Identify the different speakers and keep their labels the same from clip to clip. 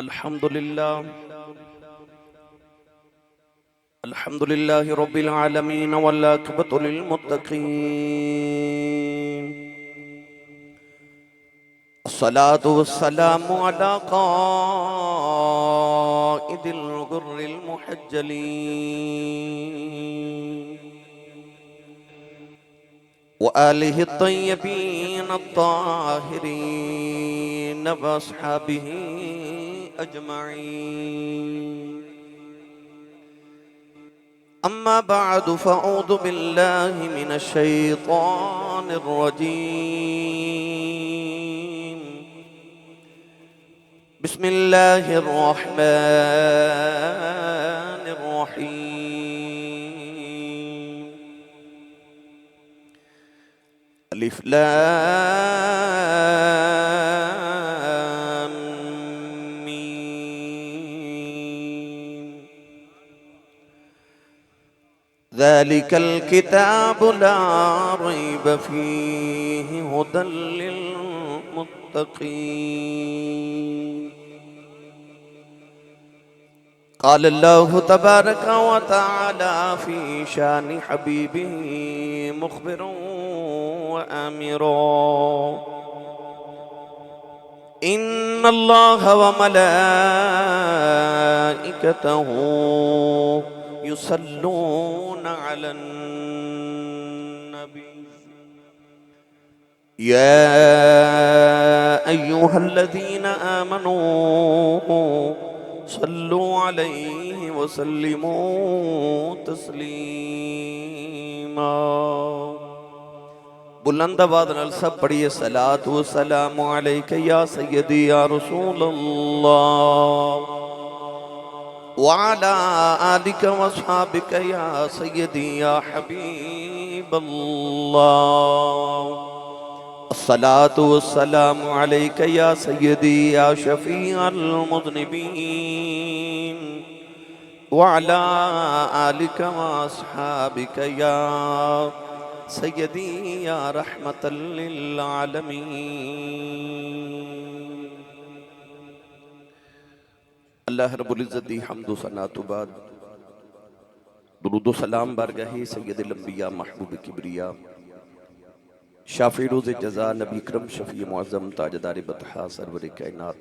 Speaker 1: الحمد لله رب العالمين والعاقبة للمتقين. الصلاة والسلام على قائد الغر المحجلين وآله الطيبين الطاهرين وأصحابه أجمعين. أما بعد فأعوذ بالله من الشيطان الرجيم. بسم الله الرحمن الرحيم. ألف لام ميم. ذلك الكتاب لا ريب فيه هدى للمتقين. قال الله تبارك وتعالى في شان حبيبه مخبرا وآمرا: إن الله وملائكته يصلون على النبي يا أيها الذين آمنوا صلوا عليه وسلموا تسلیما. بلند آواز نال سب پڑھیے صلاۃ و سلام علیک یا سیدی یا رسول اللہ وعلى آلك واصحابك يا سيدي يا حبيب الله. الصلاة والسلام عليك يا سيدي يا شفيع المذنبين وعلى آلك واصحابك يا سيدي يا رحمة للعالمين. اللہ رب العزت دی حمد و ثنا تو بعد درود و سلام بارگاہ سید الانبیاء محبوب کبریا شافع روز جزا نبی اکرم شفیع معظم تاجدار بطحا سرور کائنات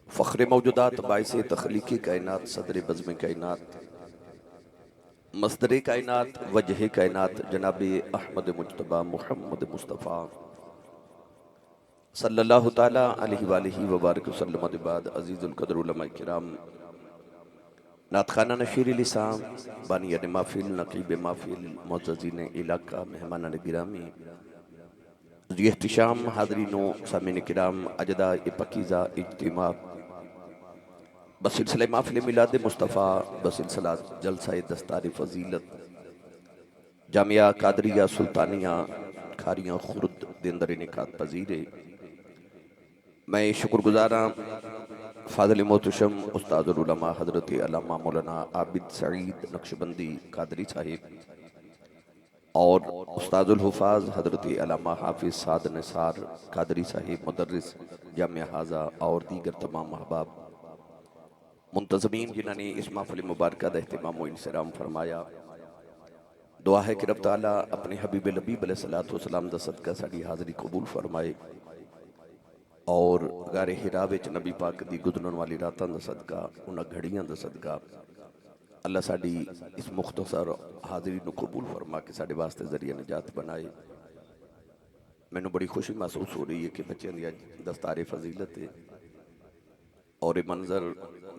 Speaker 1: فخر موجودات باعث تخلیق کائنات صدر بزم کائنات مصدر کائنات وجہ کائنات جناب احمد مجتبی محمد مصطفیٰ صلی اللہ تعالیٰ علیہ وآلہ وبارک وسلم. بعد عزیز القدر علماء کرام، نعت خانہ نشیر لسان، بانیان محفل، نقیب محفل، معززین علاقہ، مہمانان گرامی، ذی احتشام حاضرین و سامعین کرام، اجداء پاکیزہ اجتماع بسلسلہ محفل میلاد مصطفیٰ، بسلسلہ جلسہ دستار فضیلت جامعہ قادریہ سلطانیہ کھاریاں خرد دیندر نکات پذیرے. میں شکر گزاراں فاضل محتشم استاد العلماء حضرت علامہ مولانا عابد سعید نقشبندی قادری صاحب اور استاد الحفاظ حضرت علامہ حافظ سعد نثار قادری صاحب مدرس جامعہ حاضہ اور دیگر تمام احباب منتظمین جنہوں نے اس محفل مبارکہ دا اہتمام و انصرام فرمایا. دعا ہے کہ رب تعالیٰ اپنے حبیب لبیب علیہ السلام دا صدقہ ساڑی حاضری قبول فرمائے اور غار حرا وچ نبی پاک دی گزرن والی راتاں دا صدقہ انہاں گھڑیاں دا صدقہ اللہ ساڑی اس مختصر حاضری نو قبول فرما کے ساڑے واسطے ذریعہ نجات بنائے. میں نے بڑی خوشی محسوس ہو رہی ہے کہ بچیاں دی دستار فضیلت ہے اور یہ منظر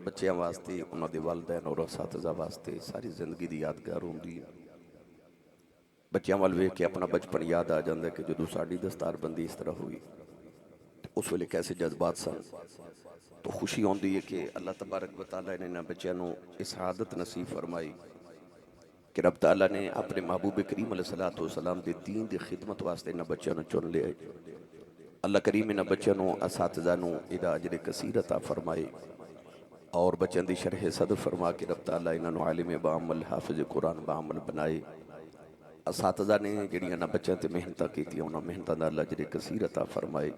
Speaker 1: بچیاں واسطے انہاں دے والدین اور اساتذہ واسطے ساری زندگی دی یادگار ہوندی ہے. بچیاں والوے کہ اپنا بچپن یاد آ جاندہ کہ جدو ساڑی دستار بندی اس طرح ہوئی اس ویلے کیسے جذبات سن. تو خوشی ہوندی ہے کہ اللہ تبارک و تعالیٰ نے بچیاں نو اس عادت نصیب فرمائی کہ رب تعالیٰ نے اپنے محبوب کریم علیہ السلام دے دین دی خدمت واسطے نہ بچیاں نو چن لے. اللہ کریم نہ بچیاں نو اساتذہ نو ادا اجر کثیر عطا فرمائے اور بچیاں دی شرح صدر فرما کے رب تعالیٰ انہوں عالم بعمل حافظ قرآن بعمل بنائے. اساتذہ نے جڑیاں نہ بچیاں تے محنتاں کیتیاں انہوں محنتاں دا اللہ اجر کثیر عطا فرمائے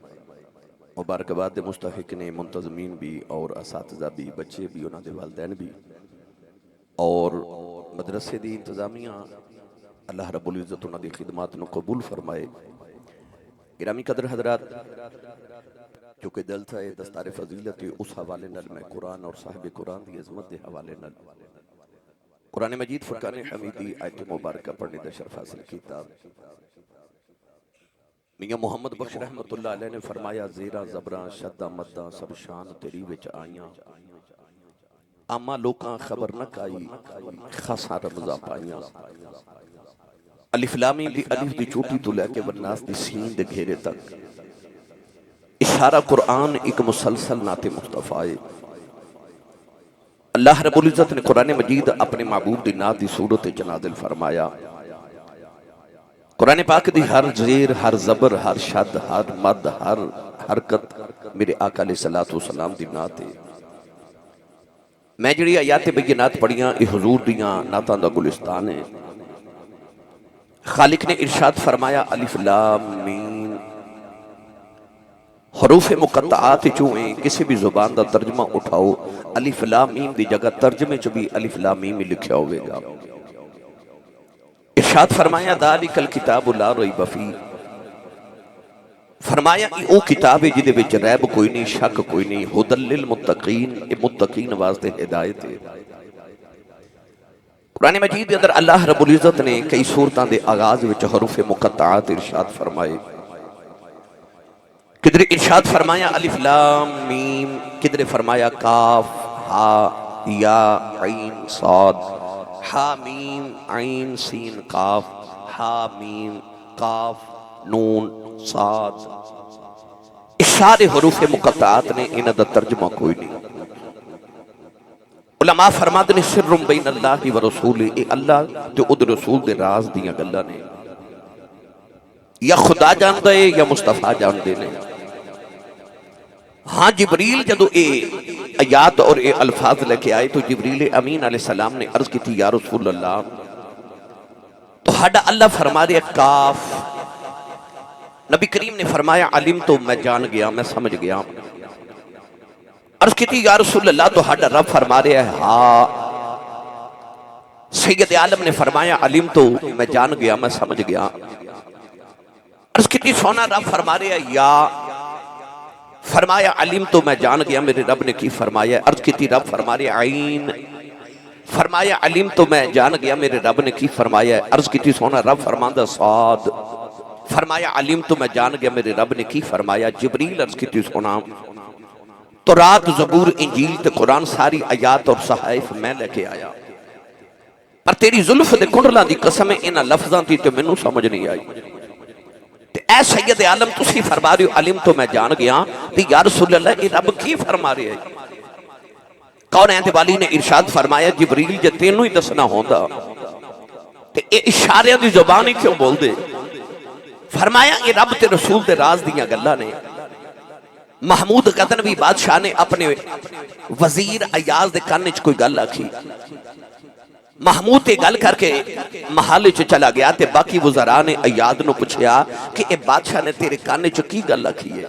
Speaker 1: مبارکباد دے مستحق نے منتظمین بھی اور اساتذہ بھی بچے بھی انہاں دے والدین بھی اور مدرسے دی انتظامیہ اللہ رب العزت انہاں دی خدمات نو قبول فرمائے۔ گرامی قدر حضرات، چونکہ جلسہ دستار فضیلت اس حوالے نال میں قرآن اور صاحب قرآن دی عظمت دے حوالے نال قرآن مجید فرقان حمیدی آیت مبارکہ پڑھنے دا شرف حاصل کیتا۔ میاں محمد بخش رحمت اللہ علیہ نے فرمایا زیرہ زبراں شدہ مدہ سب شان تیری وچ آئیاں، اما لوکاں خبر نہ کائی خاصا رمضہ پائیاں۔ الف لامی دی الف دی چوٹی تو لے کے والناس دی سین دے گھیرے تک اشارہ قرآن ایک مسلسل نعت مصطفیٰ۔ اللہ رب العزت نے قرآن مجید اپنے معبود دی نعت دی صورت نازل فرمایا۔ قرآن پاک دی ہر زیر، ہر زبر، ہر شد، ہر مد، ہر حرکت میرے آقا علیہ السلام دی نعت ہے۔ میں جڑی آیات بینات پڑھیاں یہ حضور دیاں نعتاں دا گلستان ہے۔ خالق نے ارشاد فرمایا الف لام میم، حروف مقطعات چوئیں کسی بھی زبان دا ترجمہ اٹھاؤ الف لام میم دی جگہ ترجمے چو بھی الف لام میم لکھیا ہوئے گا۔ ارشاد فرمایا ذالک الکتاب لا ریب فیہ، فرمایا او کتاب ہے جدے وچ ریب کوئی نہیں، شک کوئی نہیں، ھدی للمتقین، یہ متقین واسطے ہدایت ہے۔ قرآن مجید اندر اللہ رب العزت نے کئی صورتاں دے آغاز وچ حروف مقطعات ارشاد فرمائے۔ کدھر ارشاد فرمایا الف لام میم، کدھر فرمایا کاف ہا یا عین صاد، ہا میم عین سین قاف، ہا میم قاف نون صاد۔ اشارے حروف مقطعات نے انہاں دا ترجمہ کوئی نہیں۔ علماء فرماتے نے سر بین اللہ و رسول، اے اللہ تے اد رسول دے راز دیاں گلاں نے، یا خدا جان دے یا مصطفیٰ جان دے نے۔ ہاں جبریل جدو اے آیات اور اے الفاظ لے کے آئے تو جبریل امین علیہ السلام نے عرض کی تھی یا رسول اللہ، تو ہڈا اللہ فرما دے کاف، نبی کریم نے فرمایا علم تو میں جان گیا، میں سمجھ گیا۔ عرض کی تھی یا رسول اللہ تو ہڈا رب فرما رہے ہے ہاں، سید عالم نے فرمایا علم تو میں جان گیا، میں سمجھ گیا۔ عرض کی تھی سونا رب فرما رہے ہے یا، فرمایا علم تو میں جان گیا، میرے رب نے کی فرمایا۔ عرض کی تھی رب فرما رہے عین، فرمایا علم تو میں جان گیا، میرے رب نے کی فرمایا۔ عرض کی تھی سونا رب فرماندہ صاد، فرمایا علم تو میں جان گیا، میرے رب نے کی فرمایا۔ جبریل عرض کی تھی سونا تو رات زبور انجیل تے قرآن ساری آیات اور صحائف میں لے کے آیا، پر تیری ظلف دے کنڈلاں دی قسم انہاں لفظاں دی تے مینوں سمجھ نہیں آئی۔ تے اے سید عالم تسی فرما رہے ہو علم تو میں جان گیا، تے یا رسول اللہ یہ رب کی فرما رہے ہیں؟ کون ہے والی نے ارشاد فرمایا جبریل جے تینوں ہی دسنا ہوندا تے اے اشارے دی زبان ہی کیوں بول دے؟ فرمایا یہ رب تے رسول دے راز دیاں گلاں نے۔ محمود غزنوی بادشاہ نے اپنے وزیر ایاز دے کان وچ کوئی گل آکھی، محمود تے گل کر کے محل چ چلا گیا تے باقی وزراء نے ایاد نو پوچھیا کہ اے بادشاہ نے تیرے کان وچ کی گل آکھی ہے؟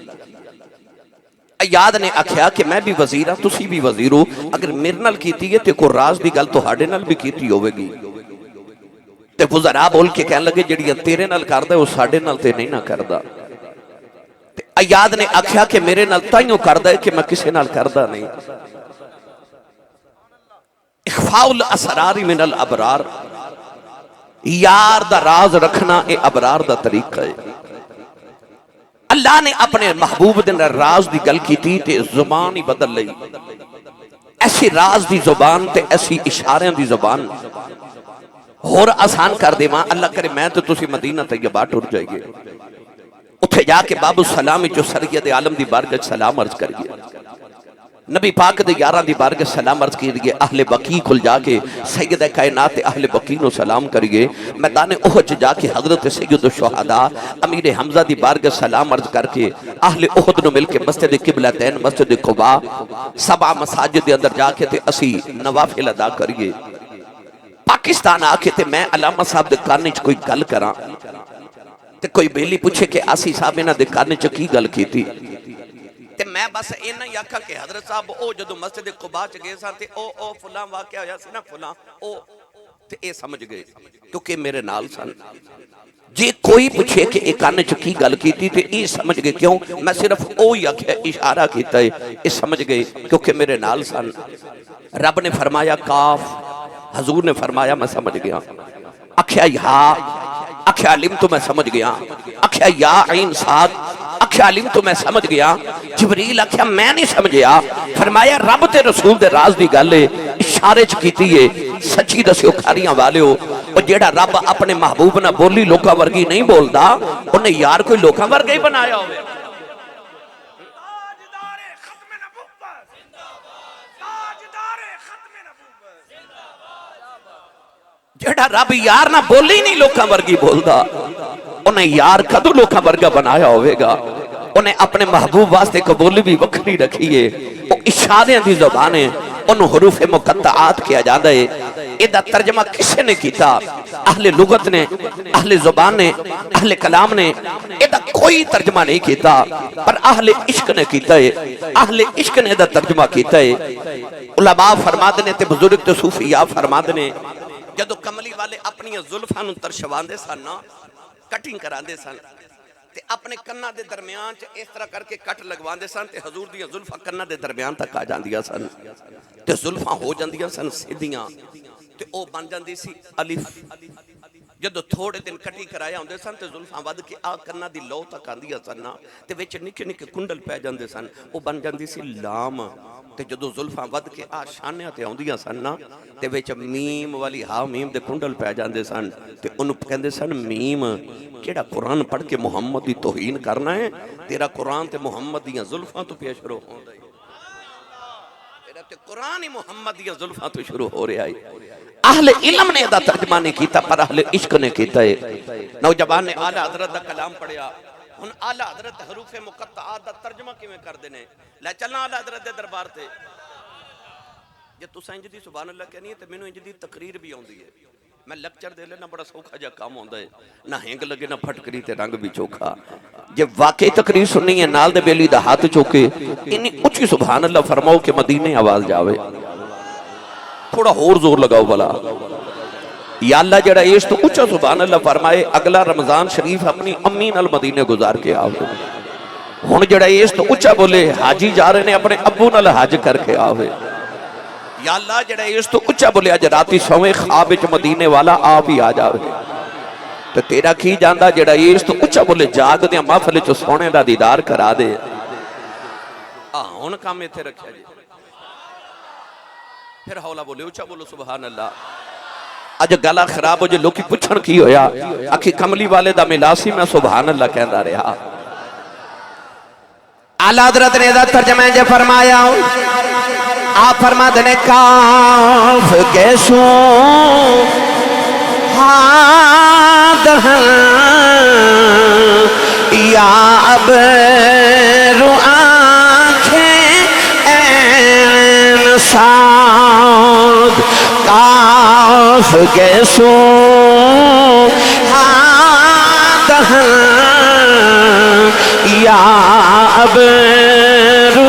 Speaker 1: ایاد نے آکھیا کہ میں بھی وزیر ہاں، تسی بھی وزیر ہو، اگر میرے نال کیتی ہے تے کوئی راز دی گل تہاڈے نال بھی کیتی ہوے گی۔ تے وزراء بول کے کہن لگے جڑیاں تیرے نال کردا ہے او ساڈے نال تے نہیں نہ کردا۔ ایاد نے آکھیا کہ میرے نال تائیوں کردا ہے کہ میں کسے نال کردا نہیں۔ اخفاء الاسرار من الابرار، یار دا راز رکھنا اے ابرار دا طریقہ ہے۔ اللہ نے اپنے محبوب دن راز دی گل کی تھی تے زبان ہی بدل لئی، ایسی راز دی زبان تے ایسی اشارے دی زبان اور آسان کر دے ماں اللہ کرے میں تو تسی مدینہ طیبہ ٹر جائیے، اتھے جا کے باب السلام جو سید عالم دی بارگاہ سلام عرض کریے، نبی پاک دے یاراں دی بارگاہ سلام عرض کریے، اہل بقیع کھل جا کے سید کائنات اہل بقیع نو سلام کریے، میدان احد جا کے حضرت سید الشہداء امیر حمزہ دی بارگاہ سلام عرض کر کے اہل احد نو مل کے مسجد قبلتین مسجد قباء 7 مساجد دے اندر جا کے تے اسی نوافل ادا کریے۔ پاکستان آ کے تے میں علامہ صاحب دے کان وچ کوئی گل کراں تے کوئی بیلی پوچھے کہ آسی صاحب انہاں دے کان وچ کی گل کیتی، تے میں بس اینا ہی آکھا کہ حضرت صاحب او جدو مسجد قباء چ گئے سان تے او فلاں واقعہ ہویا سی نا فلاں او تے اے سمجھ گئے کیونکہ میرے نال سن جے کوئی پوچھے کہ ایک آنے چکی گل کی تھی تے اے سمجھ گئے کیوں میں صرف او ہی آکھا اشارہ کیتا ہے اے سمجھ گئے کیونکہ میرے نال سن رب نے فرمایا کاف حضور نے فرمایا میں سمجھ گیا اکھیا یا اکھیا علم تو میں سمجھ گیا اکھیا یا عین صاد اکھیا علم تو میں سمجھ گیا جبریل اکھیا میں نہیں سمجھیا فرمایا رب تے رسول دے راز دی گلے اشارے چ کیتی ہے سچی دسیو کھاریاں والے ہو اور جیڑا رب اپنے محبوب نہ بولی لوکاں ورگی نہیں بولدا انہیں یار کوئی لوکاں ورگا ہی بنایا ہوئے جیڑا رب یار نہ بولی نہیں لوکاں ورگی بولدا انہیں یار کدو لوکاں ورگا بنایا ہوئے گا انہیں اپنے محبوب واسطے قبولی بھی وکھری رکھیے وہ اشارے دی زبانیں ان حروف مقطعات کیا جاندہ ہے ادھا ترجمہ کسے نے کیتا اہل لغت نے اہل زبان نے اہل کلام نے ادھا کوئی ترجمہ نہیں کیتا پر اہل عشق نے کیتا ہے اہل عشق نے ادھا ترجمہ کیتا ہے علماء فرماد نے تے بزرگ تے صوفیاء فرماد نے جدو کملی والے اپنی ظلفان ترشواندے سن کٹنگ کراندے سن تے اپنے کنہ دے درمیان چ اس طرح کر کے کٹ لگواندے سن تے حضور دیاں ظلفہ کنہ دے درمیان تک آ جاندیا سن تے ظلفہ ہو جاندیا سن سیدھیاں تے او بن جاندی سی الف جدو تھوڑے دن کٹی کرایا ہوندے سن تے ظلفہ ود کے آ کنہ دی لو تک آندیا سن تے وچ نکے نکے کنڈل پہ جاندے سن او بن جاندی سی لام تے جدو ظلفہ ود کے آ شانیاں تے ہوندیا سن تے وچ میم والی ہا میم دے کنڈل پہ جاندے سن تے انہوں کہندے سن میم کیڑا قرآن پڑھ کے محمد دی توہین کرنا ہے تیرا قرآن تے محمد دیاں ظلفاں تو پیش رو ہوں دے تیرا تے قرآن ہی محمد دیاں ظلفاں تو شروع ہو رہے آئی اہل علم نے دا ترجمہ نہیں کیتا پر اہل عشق نے کیتا ہے نوجوان نے اعلیٰ حضرت دا کلام پڑھیا ہن اعلیٰ حضرت حروف مقطعات دا ترجمہ کیویں کر دینے لے چلنا اعلیٰ حضرت دے دربار تے جے تساں انج دی سبحان اللہ کہنی ہے تے مینوں انج دی تقریر بھی ہوندی ہے میں لیکچر دے لینا بڑا سوکھا جا کام ہوندا ہے نہ ہینگ لگے نہ پھٹکری تے رنگ بھی چوکھا جے واقعی تقریر سننی ہے نال دے بیلی دا ہاتھ چوکے انی اچھی سبحان اللہ فرماؤ کہ مدینے آواز جاوے تھوڑا اور زور لگاؤ بلا یا اللہ جڑا ایس تو اچھا سبحان اللہ فرمائے اگلا رمضان شریف اپنی امی نال مدینے گزار کے آوے ہن جڑا ایس تو اچھا بولے حاجی جا رہے نے اپنے ابو نال حج کر کے آوے یا اللہ جڑا اس تو اچھا بولیا جا راتی سویں خواب وچ مدینے والا آپ ہی آ جاوے تو تیرا کی جاندا جڑا اس تو اچھا بولے جاگ دیاں محفل وچ سونے دا دیدار کرا دے ہن کام ایتھے رکھیا جی پھر حولا بولے اچھا بولو سبحان اللہ اج گلا خراب ہو جے لوکی پچھن کی ہویا اکھی کملی والے دا ملاسی میں سبحان اللہ کہندا رہا اعلیٰ حضرت نے دا ترجمہ جے فرمایا آپ فرما دنے کاف گیسوں دہن یا اب رو آنکھیں این ساد کاف گیسوں دہن یا اب رو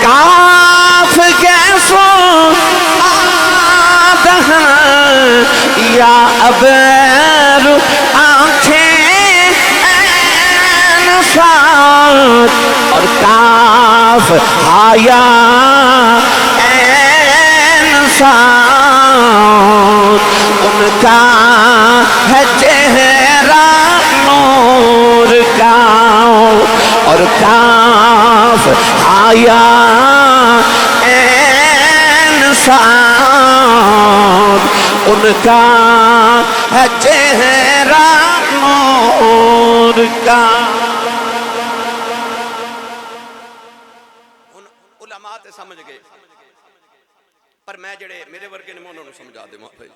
Speaker 1: کاف کیسوں آدھن یا ابر آنکھیں این ساتھ اور کاف آیا این ساتھ ان کا ہے چہرہ نور کا اور کاف آیا این ساتھ ان کا ہے چہرہ نور کا علماء تے سمجھ گئے پر میں جڑے میرے ورگے نے میں انہوں نے سمجھا دے ماں پہ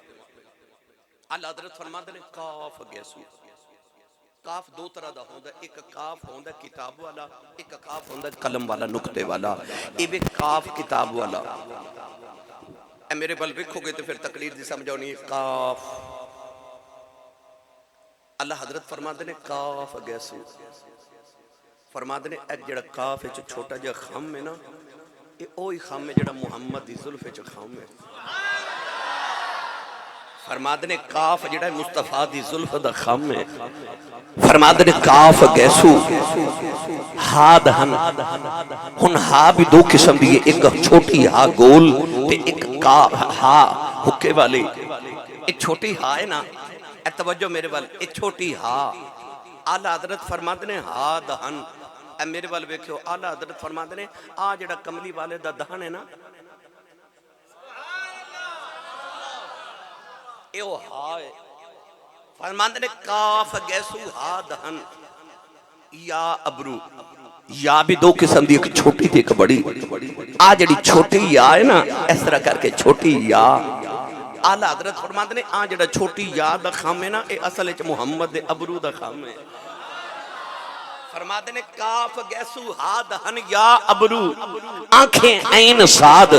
Speaker 1: اللہ حضرت فرماتے نے کاف گیسو کاف دو طرح دا ہوندہ ایک کاف ہوندہ کتاب والا ایک کاف ہوندہ قلم والا نقطے والا ایک کاف کتاب والا اے میرے بل بکھو گے تو پھر تقریر دی سمجھو نہیں کاف اللہ حضرت فرماتے نے کاف گیسو، فرماتے نے ایک جڑا کاف ہے چھوٹا جا خم ہے نا، یہ اوہی خم ہے جڑا محمد دی ظلف ہے خم ہے۔ فرماتے نے کاف جڑا مصطفیٰ دی ظلف دا خم ہے، فرماتے نے کاف گیسو ہا دہن، ہن ہا بھی دو قسم دیئے، ایک چھوٹی ہا گول تے ایک ہا حکے والی۔ ایک چھوٹی ہا ہے نا، اے توجہ میرے وال، ایک چھوٹی ہا، آلہ حضرت فرماتے نے ہا دہن، اے میرے وال بیکھو، آلہ حضرت فرماتے نے آ جڑا کملی والے دا دہن ہے نا، اے وہ ہا ہے۔ فرماتے نے کاف گیسو ہا دہن یا ابرو، یا بھی دو قسم دی، ایک چھوٹی تھی ایک بڑی۔ آ جڑی چھوٹی یا ہے نا، اس طرح کر کے چھوٹی یا، آلہ حضرت فرماتے نے آ جڑا چھوٹی یا دا خام ہے نا، اے اصل ہے محمد دے ابرو دا خام ہے۔ فرماتے نے کاف گیسو ہا دہن یا ابرو، آنکھیں عین ساد،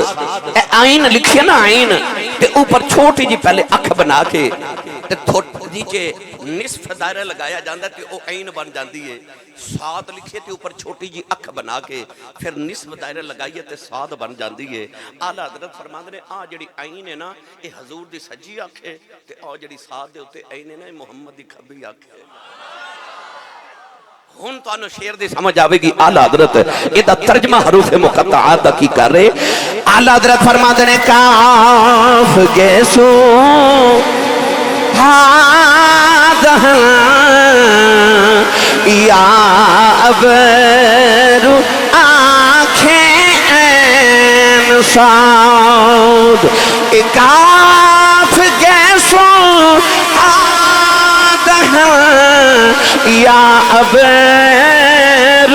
Speaker 1: اے عین لکھیا نا عین، تے اوپر چھوٹی جی پہلے اکھ بنا کے تے نیچے نصف دائرہ لگایا جاندہ تے او عین بن جاندی ہے، ساد لکھے تے اوپر چھوٹی جی اکھ بنا کے پھر نصف دائرہ لگائیے تے ساد بن جاندی ہے۔ آلہ حضرت فرماتے نے آ جڑی عین ہے نا، اے حضور دی سجی اکھ ہے، تے آ جڑی ساد دے ہوتے عین ہے نا، اے محمد دی کھبی اکھ ہے۔ ہون تو انو شیر دی سمجھ آوے گی آلہ حضرت ایدہ ترجمہ حروف مقطعات کی کر رہے۔ آلہ حضرت فرماتے نے کاف گیسو ہادہن یا ابرو آنکھیں این ساد، کاف گیسو یا ابر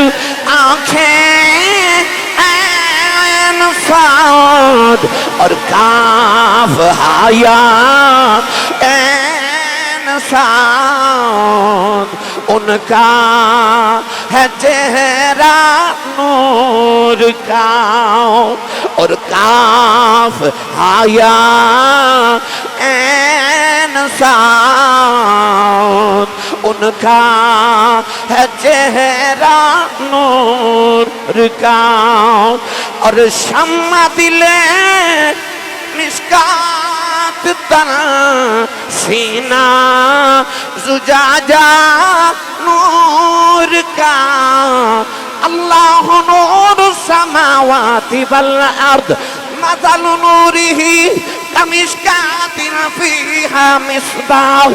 Speaker 1: آنکھیں این ساد، اور کاف ہایا این ساد، ان کا ہے چہرہ نور کا، اور کاف ہایا این ساد، ان کا ہے چہرہ نور کا، اور شمع دل مشکات تن سینہ زجاجہ نور کا، اللہ نور السماوات والارض مثل نورہ کمشکات فیہا مصباح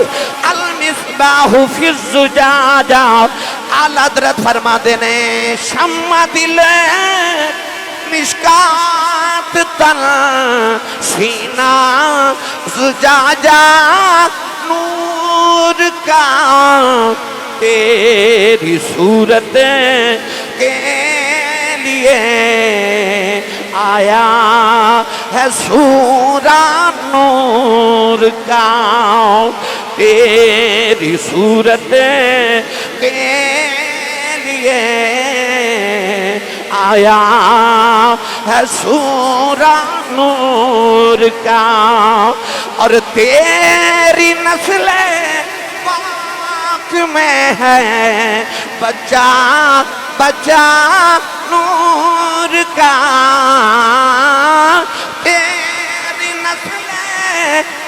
Speaker 1: المصباح فی الزجاجہ۔ آلہ حضرت فرماتے نے شمع دل مشکات تن سینہ زجاجہ نور کا، تیری صورت کے لیے آیا ہے سورہ نور کا، تیری صورت کے لیے آیا ہے سورہ نور کا، اور تیری نسل پاک میں ہے بچہ بچہ نور کا، تیری نسل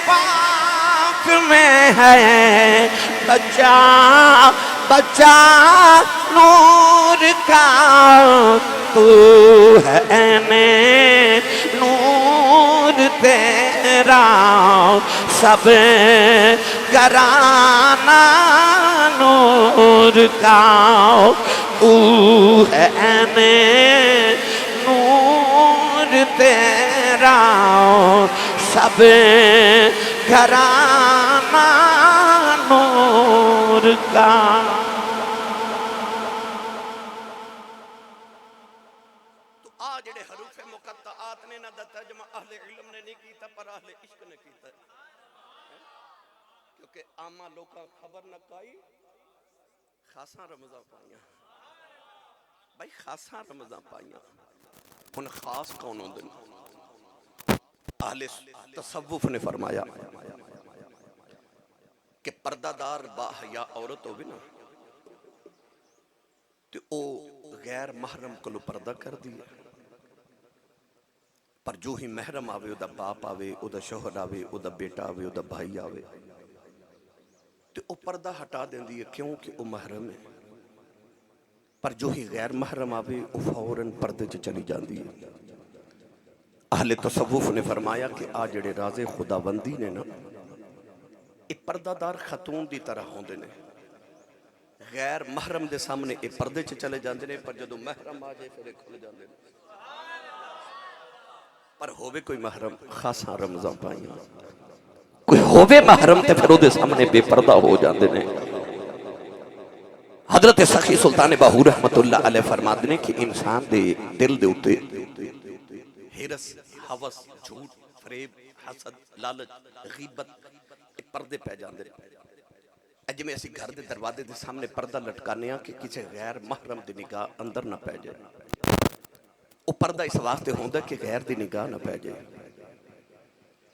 Speaker 1: پاک میں ہے بچہ بچہ نور کا، تو ہے این نور تیرا سب گرانہ نور کا، تو ہے این نور تیرا سب گھرانہ نور کا۔ تو آ جڑے حروف مقطعات نے نہ ترجمہ اہل علم نے نہیں کیتا پر اہل عشق نے کیتا، کیونکہ عامہ لوگاں خبر نہ کائی خاصاں رمضان پائیاں، بھائی خاصاں رمضان پائیاں، ان خاص کون ہوندے ہیں؟ اہل تصوف نے فرمایا کہ پردہ دار با حیا عورت ہوگی نا تو او غیر محرم کو پردہ کر دیا، پر جو ہی محرم آوے، او دا باپ آوے، او دا شوہر آوے، او دا بیٹا آوے، او دا بھائی آوے تو او پردہ ہٹا دیں دی کیوں کہ او محرم ہے، پر جو ہی غیر محرم آوے او فوراً پردے چ چلی جاندی ہے۔ اہل تصوف نے فرمایا کہ آ جڑے راز خداوندی نے نا اے پردہ دار خاتون دی طرح ہوندے نے، غیر محرم دے سامنے اے پردے چ چلے جاندے نے، پر جدو محرم آ جائے پھر اے کھل جاندے نے۔ پر ہووے کوئی محرم خاصا رمضان پائیاں، کوئی ہووے محرم تے پھر او دے سامنے بے پردہ ہو جاندے نے۔ حضرت سخی سلطان باہو رحمت اللہ علیہ فرماتے ہیں کہ انسان دے دل دے اتے ہرس، حوث، جھوٹ، فریب، حسد، لالچ، غیبت پردے پہ جاندے اج میں اسی گھر دے دروازے دے سامنے پردہ لٹکانے ہیں کہ کسی غیر محرم دی نگاہ اندر نہ پہ جائے۔ وہ پردہ اس واسطے ہوندہ کہ غیر دی نگاہ نہ پہ جائے،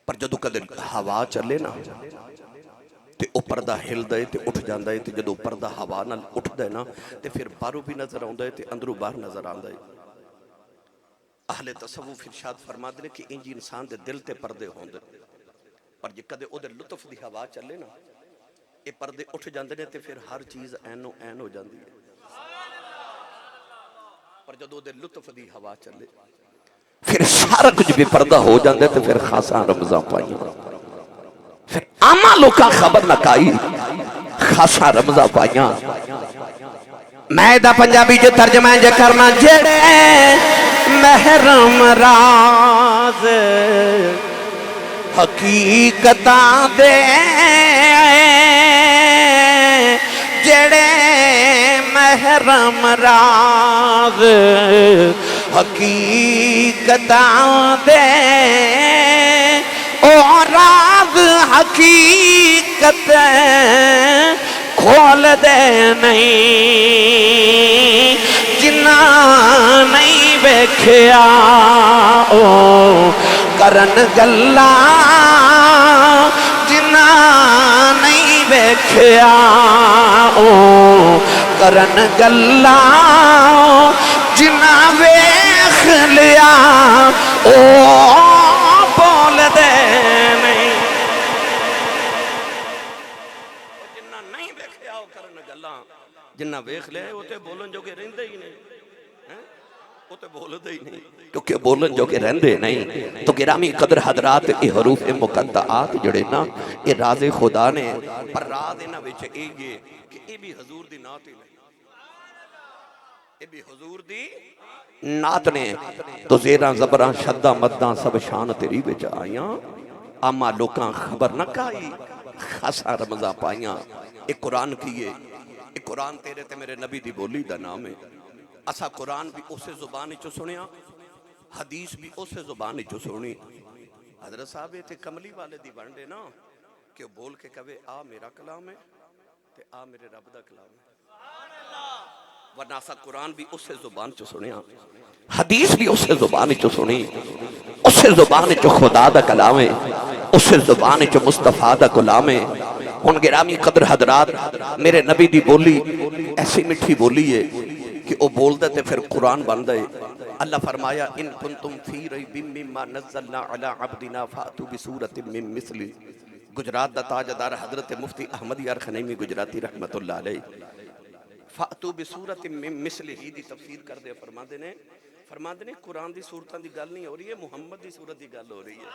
Speaker 1: پر جدو کدے ہوا چلے نا تے او پردہ ہل دے تے اٹھ جاندہ ہے، تے جدو پردہ ہوا نہ اٹھ دے نا تے پھر بارو بھی نظر آندہ ہے تے اندرو باہر نظر آندہ ہے۔ اہل تصوف ارشاد فرما دے کہ انجی انسان دے دل تے پردے ہوندے، پر جے کدے او دے لطف دی ہوا چلے نا اے پردے اٹھ جاندے نے تے پھر ہر چیز اینو این ہو جاندی ہے، پر جدو دے لطف دی ہوا چلے پھر سارا کچھ بھی پردہ ہو جاندے تے پھر خاصا رمضان پائیاں، پھر آما لوکاں خبر نہ کائی خاصا رمضان پائیاں۔ میں دا پنجابی جو ترجمہ جے کرنا جڑے محرم راز حقیقتاں دے، جڑے محرم راز حقیقتاں دے، او راز حقیقت کھول دے نہیں، جنہ نہیں بیکھیا او کرن گلا، جنہ نہیں بیکھیا او کرن گلا، جنہ ویکھ لیا او بول دے نہیں، جنہ نہیں بیکھیا او کرن گلا، جنہ ویکھ لیا او تے بولن جو کہ رہندے ہی نہیں، وہ تو بولدے ہی نہیں کیونکہ بولن جو کہ رہندے نہیں۔ تو گرامی قدر حضرات اے حروف مقطعات جڑے نا اے راز خدا نے، پر راز انہاں وچ اے یہ کہ اے بھی حضور دی نعت ہی نہیں، اے بھی حضور دی نعت نے۔ تو زیراں زبراں شدہ مداں سب شان تیری وچ آیاں، اما لوکاں خبر نہ کائی خاصا رمضان پائیاں۔ اے قرآن کیے، اے قرآن تیرے تے میرے نبی دی بولی دا نام ہے، اسا قرآن بھی اسے زبانی چو سنیا، حدیث بھی اسے زبانی چو سنی۔ حضرت صاحب تے کملی والے دی بنڈے نا کہ بول کے کہے آ میرا کلام ہے تے آ میرے رب دا کلام ہے، ورنہ اسا قرآن بھی اسے زبان چو سنیا، حدیث بھی اسے زبانی چو سنی، اسے زبانی چو خدا دا کلام ہے، اسے زبانی چو مصطفیٰ دا کلام ہے۔ ان گرامی قدر حضرات میرے نبی دی بولی ایسی مٹھی بولی ہے کہ وہ بول دے پھر قرآن بن دے۔ اللہ فرمایا ان کنتم فی ریب مما نزلنا علی عبدنا فاتوا بسورۃ من مثلی۔ گجرات دا تاجدار حضرت مفتی احمد یار خنیمی گجراتی رحمت اللہ علیہ، فاتوا بسورۃ من مثلی دی تفسیر کر دے فرما دے قرآن دی صورتاں دی گل نہیں ہو رہی ہے، محمد دی صورت دی گل ہو رہی ہے،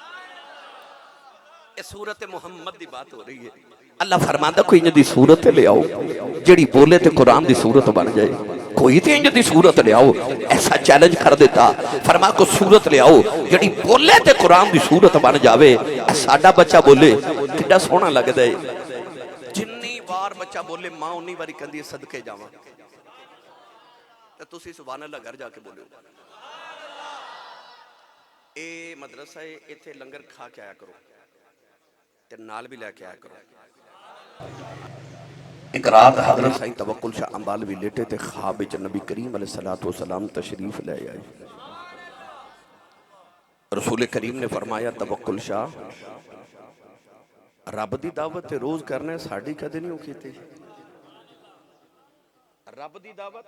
Speaker 1: اے صورت محمد دی بات ہو رہی ہے۔ اللہ فرماندا کوئی انج دی صورت لے آؤ جڑی بولے تے قرآن دی صورت بن جائے، کوئی تے انج دی صورت لے آؤ، ایسا چیلنج کر دیتا، فرما کو صورت لے آؤ جڑی بولے تے قرآن دی صورت بن جاوے۔ ساڈا بچہ بولے کڈا سونا لگدا ہے، جنی بار بچہ بولے ماں انی باری کہندی ہے صدقے جاواں، تے تسی سبحان اللہ گھر جا کے بولو۔ اے مدرسہ ہے، ایتھے لنگر کھا کے آیا کرو تے نال بھی لے کے آیا کرو۔ ایک رات حضرت سائیں توکل شاہ امبالوی لیٹے تھے، خواب وچ نبی کریم علیہ السلام تشریف لے آئے۔ رسول کریم نے فرمایا توکل شاہ رب دی دعوت تے روز کرنا ہے، ساڑی کدے نہیں کیتی. رب دی دعوت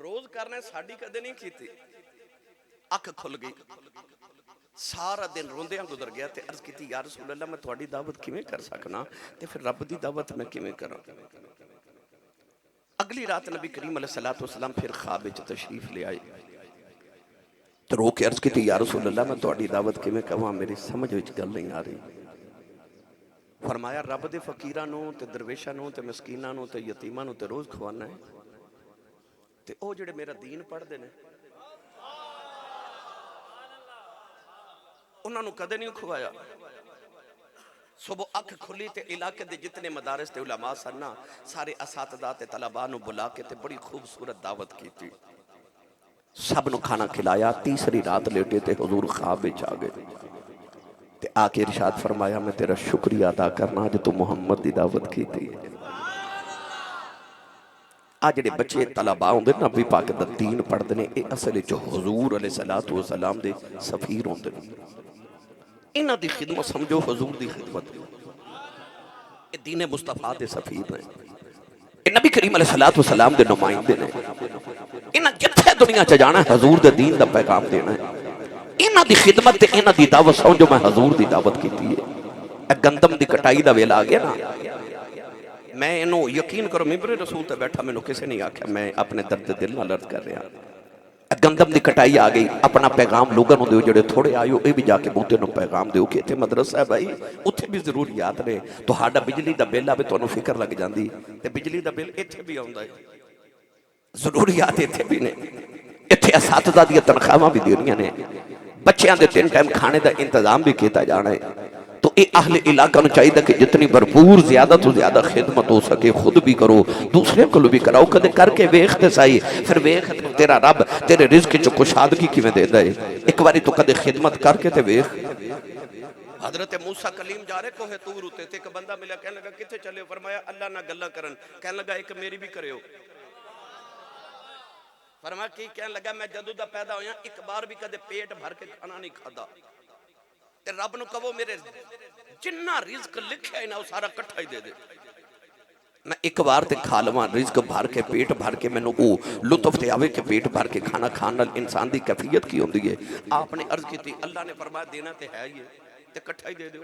Speaker 1: روز کرنا ہے، ساڑی کدے نہیں کیتی. اکھ کھل گئی، سارا دن روندیاں گزر گیا تے عرض کیتی یا رسول اللہ میں تھوڑی دعوت کیویں کر سکنا تے پھر رب دی دعوت میں کیویں کراں. اگلی رات نبی کریم علیہ السلام پھر خواب وچ تشریف لے آئے تو رو کے عرض کیتی یا رسول اللہ میں تھوڑی دعوت کیویں کراں، میری سمجھ وچ گل نہیں آ رہی. فرمایا رب دے فقیراں نوں تے درویشاں نوں تے مسکیناں نوں تے یتیماں نوں تے روز کھوانا ہے تے او جڑے میرا دین پڑھ دے نے انہاں نوں کدے نہیں کھوایا. صبح اکھ کھلی تے علاقے دے جتنے مدارس تے علماء سننا سارے اساتذہ تے طلباء نوں بلا کے تے بڑی خوبصورت دعوت کی تھی. سب نوں کھانا کھلایا. تیسری رات لیٹے تے حضور خواب وچ آ گئے تے آ کے ارشاد فرمایا میں تیرا شکریہ ادا کرنا جو تو محمد دی دعوت کی تھی. آج جڑے بچے طلباء ہوندے نا نبی پاک دا دین پڑھدے نے اے اصل وچ حضور علیہ السلام دے سفیر ہوندے نے. انہاں دی خدمت سمجھو حضور دی خدمت. اے دین مصطفیٰ دے سفیر نے. اے نبی کریم علیہ السلام دے نمائندے نے. انہاں جتھے دنیا چ جانا ہے حضور دے دین دا پیغام دینا ہے. انہاں دی خدمت تے انہاں دی دعوت سمجھو میں حضور دی دعوت کیتی ہے. اے گندم دی کٹائی دا ویلا آ گیا نا. میں انہوں یقین کرو ممبر رسول تے بیٹھا میں کسے نہیں آکھا میں اپنے درد دل نال عرض کر رہا. گندم دی کٹائی آ گئی. اپنا پیغام لوگوں نوں دیو جڑے تھوڑے آئیو اے بھی جا کے بوتے نوں پیغام دیو کہ اتھے مدرسہ ہے بھائی اتھے بھی ضروریات نے. تہاڈا بجلی دا بل آوے تانوں فکر لگ جاندی تے بجلی دا بل اتھے بھی آوندا ہے. ضروریات اتھے بھی نے. اتھے اساتذہ دی تنخواہاں بھی دینیاں نے. بچیاں دے 3 ٹائم کھانے دا انتظام بھی کیتا جانا ہے. تو اے اہل علاقہ نوں چاہیے کہ جتنی بھرپور زیادہ تو زیادہ خدمت ہو سکے خود بھی کرو دوسرے کو بھی کراؤ. کدے کر کے ویکھ تے سہی پھر ویکھ تیرا رب تیرے رزق چ کشادگی کیویں دیندا ہے. ایک باری تو کدے خدمت کر کے تے ویکھ. حضرت موسیٰ کلیم جا رہے کوہ طور اتے تے ایک بندہ ملا کہنے لگا کتے چلے ہو؟ فرمایا اللہ نہ گلہ کرن. کہنے لگا ایک میری بھی کرے ہو. فرمایا کی کہنے لگا میں جدو دا پیدا ہویا ایک بار بھی کدے پیٹ بھر کے کھانا نہیں کھادا. تے رب نو کہو میرے جنہ رزق لکھے ہے نا وہ سارا کٹھا ہی دے دے. میں ایک بار تے کھا لواں رزق بھر کے پیٹ بھر کے میں نو او لطف تے آوے کہ پیٹ بھر کے کھانا کھانا انسان دی کیفیت کی ہوندی ہے. آپ نے عرض کی تھی اللہ نے فرمایا دینا تے ہے یہ تے کٹھا ہی دے دیو.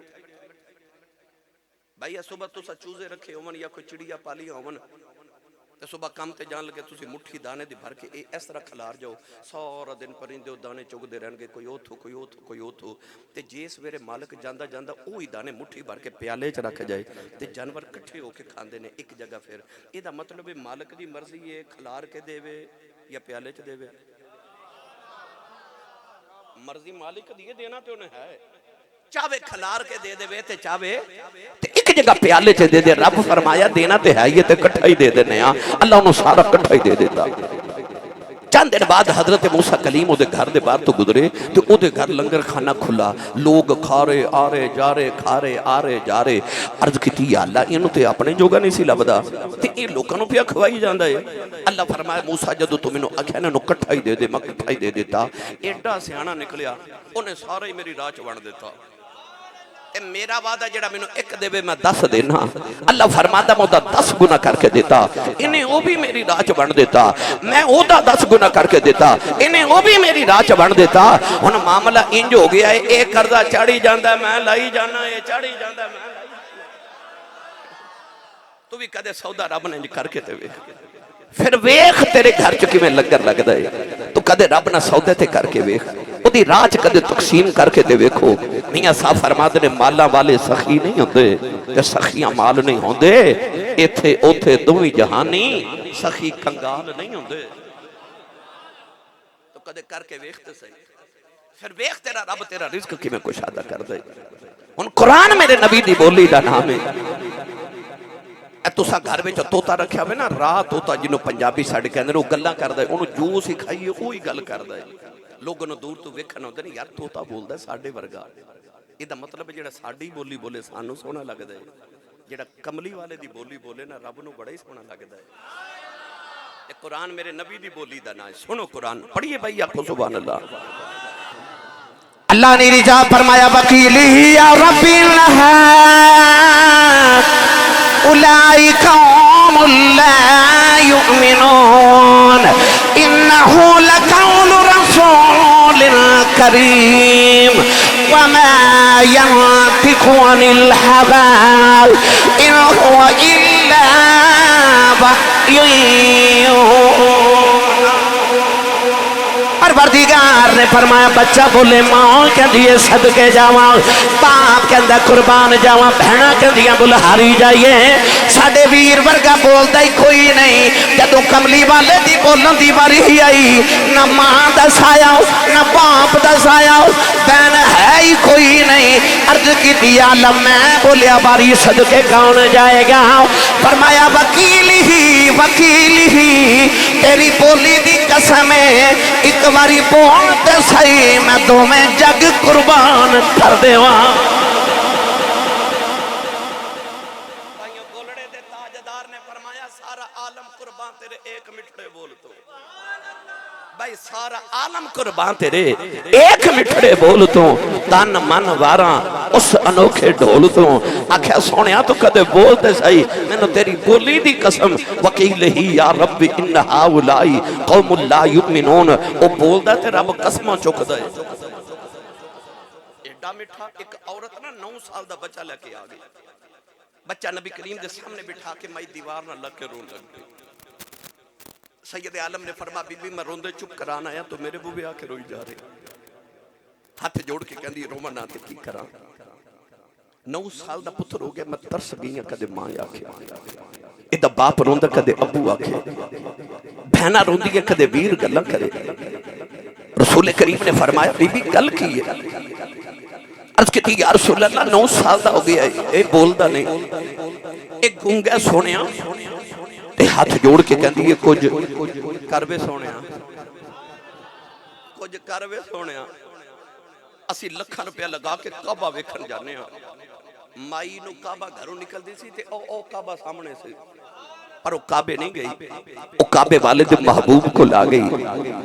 Speaker 1: بھائی صبح تو سا چوزے رکھے ہوون یا کوئی چڑیا پالی ہوون تے صبح کام تے جان لگے تسی مٹھی دانے دی بھر کے اس طرح کھلار جاؤ سارا دن پرندے دانے چگ دے رہن گے کوئی اوتھو کوئی اوتھو کوئی اوتھو تے جس ویرے مالک جاندا جاندا اوہی دانے مٹھی بھر کے پیالے چ رکھ جائے تے جانور کٹھے ہو کے کھاندے نے ایک جگہ. پھر اے دا مطلب ہے مالک دی مرضی ہے کھلار کے دے وے یا پیالے چ دے وے. مرضی مالک دی دینا تے انہیں ہے. چاہے کھلار کے دے دے وے تے چاہے تے ایک جگہ پیالے چ دے دے. رب فرمایا دینا تے ہے یہ تے کٹھا ہی دے دینے ہاں. اللہ انہوں سارا کٹھا ہی دے دیتا. چند دن بعد حضرت موسیٰ کلیم دے گھر دے بار تو گزرے تو او دے گھر لنگر کھانا کھلا. لوگ کھا رہے آ رہے جا رہے کھا رہے آ رہے جا رہے. عرض کی تھی یا اللہ انہوں تے اپنے جوگا نہیں سی لبدا تے اے لوگوں پہ کھوائی جاندہ ہے. اللہ فرمایا موسیٰ جدو تم انہوں آکھیا انہوں کٹھا ہی دے دے میں کٹھا ہی دے دیتا. ایڈا سیانہ نکلیا انہیں سارا ہی میری راہ چ وڑ دیتا. میرا وعدہ جڑا میں نے ایک دے میں 10 دینا. اللہ فرماتا میں دا 10 گنا کر کے دیتا. انہیں وہ بھی میری راہ چ بن دیتا. میں او دا 10 گنا کر کے دیتا. انہیں وہ بھی میری راہ چ بن دیتا. انہوں معاملہ انج ہو گیا ہے ایک قرضہ چاڑی جاندہ ہے میں لائی جانا ہے چاڑی جاندہ ہے میں لائی جانا. تو بھی کدے سودا رب نے کر کے تے ویکھ پھر ویکھ تیرے گھر چکی میں لنگر لگ دے. تو کدے رب نہ سودے تے کر کے ویکھ او دی راہ چ کدے تقسیم کر کے تے ویکھو. میاں صاحب فرماتے نے مالا والے سخی نہیں ہوندے تے سخیاں مال نہیں ہوندے. ایتھے اوتھے دوویں جہانی سخی کنگال نہیں ہوندے. تو کدے کر کے ویکھ تے صحیح پھر ویکھ تیرا رب تیرا رزق کیویں کشادہ کر دے. ہن قرآن میرے نبی دی بولی دا نام ہے. تسا گھر وچ توتا رکھیا ہوئے نا راہ توتا جنوں پنجابی ساڈے کہندے نے او گلاں کردا ہے اونوں جو سکھائیے اوہی گل کردا ہے. لوگوں دور تو ویکھن ہوندے نے یار توتا بولدا ہے ساڈے ورگا. اے دا مطلب جڑا ساڈی بولی بولے سانوں سونا لگدا ہے. جڑا کملی والے دی بولی بولے نا رب نوں بڑا ہی سونا لگدا ہے. تے قرآن میرے نبی دی بولی دا نا ہے. سنو قرآن پڑھیے بھائی آکھو سبحان اللہ. اللہ نے رجا فرمایا وکیلی یا ربی اولائی قوم لا یؤمنون انہو لقول رسول کریم وما ينطق عن الهوى إن هو إلا وحي پروردگار نے فرمایا بچہ بولے ماں کہ دیئے صدقے جاواں باپ کہ اندر قربان جاواں بہنہ کہ دیئے بلہاری جائیے ساڑھے ویر ورگا بولتا ہی کوئی نہیں جدوں کملی والے دی بولن دی باری ہی آئی نہ ماں دس آیا نہ باپ دس آیا بہن ہے ہی کوئی نہیں عرض کی دیا لمحہ بولیا باری صدقے کون جائے گا فرمایا وکیل ہی تیری بولی دی قسم ہے ایک باری بولتے صحیح میں دو میں جگ قربان کر دے وہاں گولڑے دے تاجدار نے فرمایا سارا عالم قربان تیرے ایک مٹھڑے بول تو بھائی سارا عالم قربان تیرے ایک مٹھڑے بول تو تن من واراں اس انوکھے ڈھول تو آکھیا سونیا تو کدے بولتے صحیح میں نے تیری بولی دی قسم وکیل ہی یا رب ان ہاولائی قوم لا یؤمنون او بولدا تے رب قسماں چکدا ہے ایڈا میٹھا ایک عورت نا 9 سال دا بچہ لے کے آ گئی بچہ نبی کریم دے سامنے بٹھا کے مائی دیوار نہ لگ کے رون لگ گئی سید عالم نے فرما بی بی میں روندے چپ کرانا ہے تو میرے بو بھی آ کے روئی جا رہے ہاتھ جوڑ کے کہندی روما نہ تے کی کراں 9 سال دا پتر ہو گیا میں ترس گئی کدے ماں آکھے ادا باپ روندا کدے ابو آکھے بہنا روندی ہے کدے ویر گلاں کرے رسول کریم نے فرمایا بی بی گل کی ہے عرض کی تھی یا رسول اللہ 9 سال دا ہو گیا ہے اے بولدا نہیں ایک گونگا سونیا تے ہاتھ جوڑ کے کہندی ہے کچھ کروے سونیا کچھ کروے سونیا اسی لکھاں روپیہ لگا کے کعبہ ویکھن جانے ہیں مائی نو کعبہ گھروں نکل دی سی تے او کعبہ سامنے سے پر وہ کعبے نہیں گئی وہ کعبے والد محبوب کو لا گئی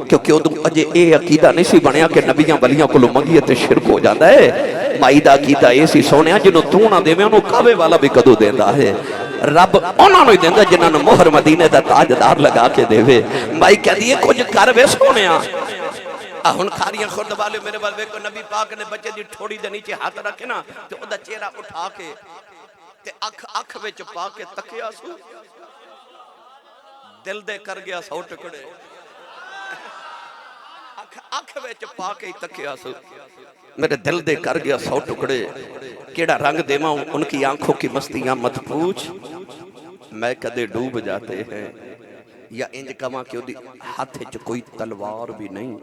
Speaker 1: کیونکہ اجے اے عقیدہ نہیں سی بنیا کہ نبیاں ولیاں کو منگیت شرک ہو جاتا ہے مائی دا عقیدہ اے سی سونیا جنہوں تو نہ دے میں انہوں کعبے والا بھی کدو دیندا ہے رب انہوں نے دیندا جنہوں نے مہر مدینے دا تاجدار لگا کے دے مائی کہہ دیئے کچھ کروے سونیا ہن کھاریاں خود والے میرے والے کو نبی پاک نے بچے دی ٹھوڑی دے نیچے ہاتھ رکھے نا تو ادا چہرہ اٹھا کے تے اکھ وچ پا کے تکیا سو دل دے کر گیا 100 ٹکڑے اکھ وچ پا کے تکیا سو میرے دل دے کر گیا 100 ٹکڑے کیڑا رنگ دیواں ان کی آنکھوں کی مستیاں مت پوچھ میں کدے ڈوب جاتے ہیں یا انج کہاں کہ ہاتھ وچ کوئی تلوار بھی نہیں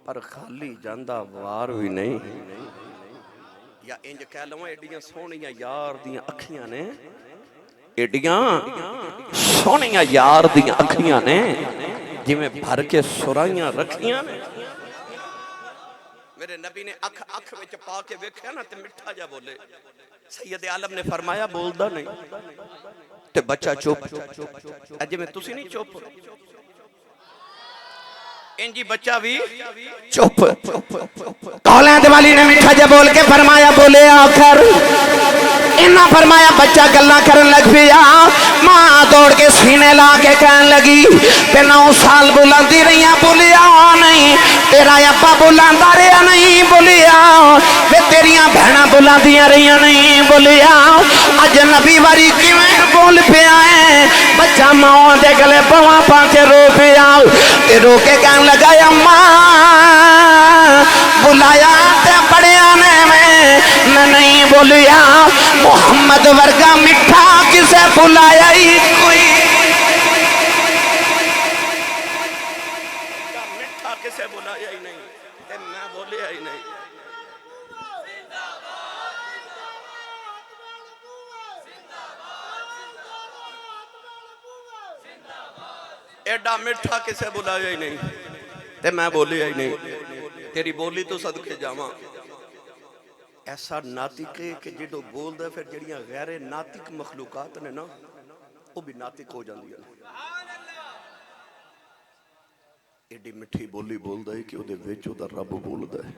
Speaker 1: پر خالی جاندہ وار بھی نہیں یا انج کہہ لوں ایڈیاں سونیاں یار دیاں اکھیاں نے ایڈیاں سونیاں یار دیاں اکھیاں نے جی میں بھر کے سرائیاں رکھیاں نے میرے نبی نے اکھ وچ پا کے ویکھیا نا تے مٹھا جا بولے سید عالم نے فرمایا بولدا نہیں تے بچہ چپ اجے میں تسی نہیں چپ انجی بچہ بھی چپ کولیں دیوالی نے مٹھا جا بول کے فرمایا بولے آخر انہاں فرمایا بچہ گلہ کرن لگ پیا ماں دوڑ کے سینے لا کے کہن لگی پہ 9 سال بلندی رہیاں بولیا نہیں تیرا ابا بلندہ رہیا نہیں بولیا پہ تیریاں بہنہ بلندیاں رہیاں نہیں بولیا اجنبی واری کیویں بول پیا ہے بچہ ماں دے گلے بواں پا کے رو پیا تے رو کے کہن لگا اماں بلایا تے بڑے آنے میں نہیں بولیا محمد ورگا مٹھا کسے بلایا ہی کوئی مٹھا کسے بلایا ہی نہیں تے میں بولیا ہی نہیں ایڈا مٹھا کسے بلایا ہی نہیں تے میں بولیا ہی نہیں تیری بولی تو صدقے جاواں ایسا ناطق ہے کہ جڑو بول دے پھر جڑیاں غیر ناطق مخلوقات نے نا وہ بھی ناطق ہو جاندی ہیں ایڈی مٹھی بولی بولدا ہے کہ وہ دے وچ وہ دا رب بولدا ہے.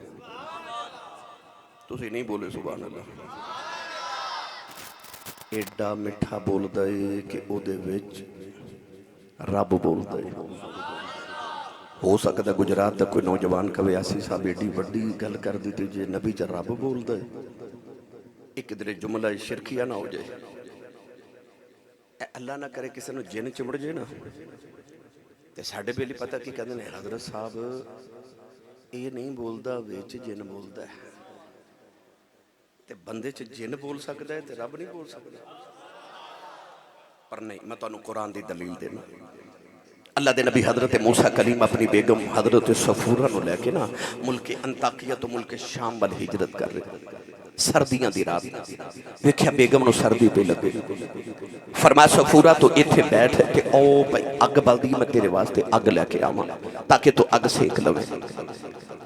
Speaker 1: تسی نہیں بولے سبحان اللہ. ایڈا مٹھا بولدا ہے کہ وہ دے وچ رب بولدا ہے. ہو سکتا گجرات دا کوئی نوجوان کہے آسی صاحب ایڈی بڑی گل کر دیتی جے نبی چا رب بولدا ہے. ایک در جملہ شرکیہ نہ ہو جائے. اللہ نہ کرے کسی نے جن چمڑ جائے نا تے ساڈے بیلی پتہ کی کہندے نے حضرت صاحب یہ نہیں بولدا وچ جن بولدا ہے. تے بندے چ جن بول سکدا ہے تے رب نہیں بول سکدا. پر نہیں میں تانوں قرآن دی دلیل دینا. اللہ دے نبی حضرت موسیٰ کلیم اپنی بیگم حضرت صفورہ نو لے کے نا ملک انطاکیہ تو ملک شام وال ہجرت کر رہے. سردیاں دی رات ویکھیا بیگم نو سردی پہ لگے. فرمایا صفورہ تو ایتھے بیٹھ کہ او بھائی اگ بلدی میں تیرے واسطے اگ لے کے آواں تاکہ تو اگ سیک لوے.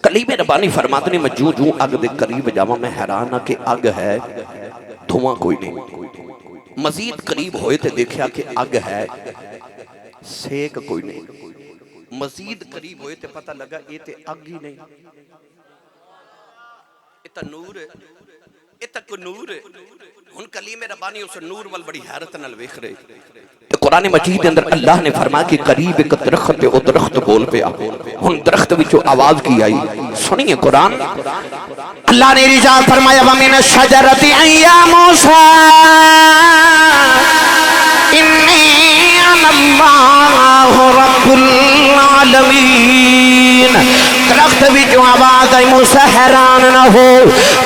Speaker 1: کلیم ربانی فرماتے نے میں جوں اگ دے قریب جاواں میں حیران ہاں کہ اگ ہے دھواں کوئی نہیں. مزید قریب ہوئے تے دیکھیا کہ اگ ہے سیک کوئی نہیں. مزید قریب ہوئے تے پتہ لگا یہ تے اگ ہی نہیں. یہ تا نور ہے. یہ تا کوئی نور ہے. ہن کلیم ربانی اس نور وال بڑی حیرت نال ویکھ رہے. قرآن مجید کے اندر اللہ نے فرمایا کہ قریب ایک درخت او درخت بول پیا. ہن درخت وچوں آواز کی آئی سنیے قرآن. اللہ نے ارشاد فرمایا وَمِنَ الشَّجَرَةِ أَن يَا مُوسَىٰ إِنِّي أَنَا اللَّهُ رَبُّ الْعَالَمِينَ. درخت وچوں آواز آئی موسیٰ حیران نہ ہو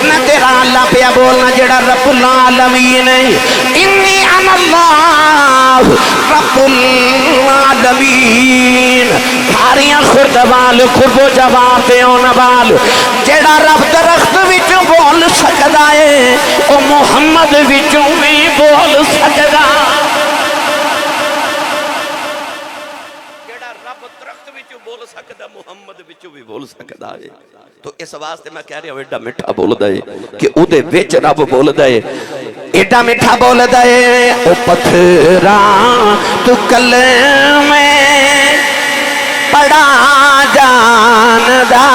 Speaker 1: میں تیرا اللہ پہ بولنا جڑا رب العالمین ہے. انی انا اللہ رب العالمین. کھاریاں خرد وال خرب و جواب دیون وال جڑا رب درخت وچوں بول سکدا ہے او محمد وچوں بھی بول سکدا. بول سکتا محمد بچو بھی بول سکتا ہے. تو اس واسطے میں کہہ رہا ہوں ایڈا مٹھا بول دے کہ او دے وچ رب بول دے. ایڈا مٹھا بول دے او پتھراں تو کلمے پڑا جاندا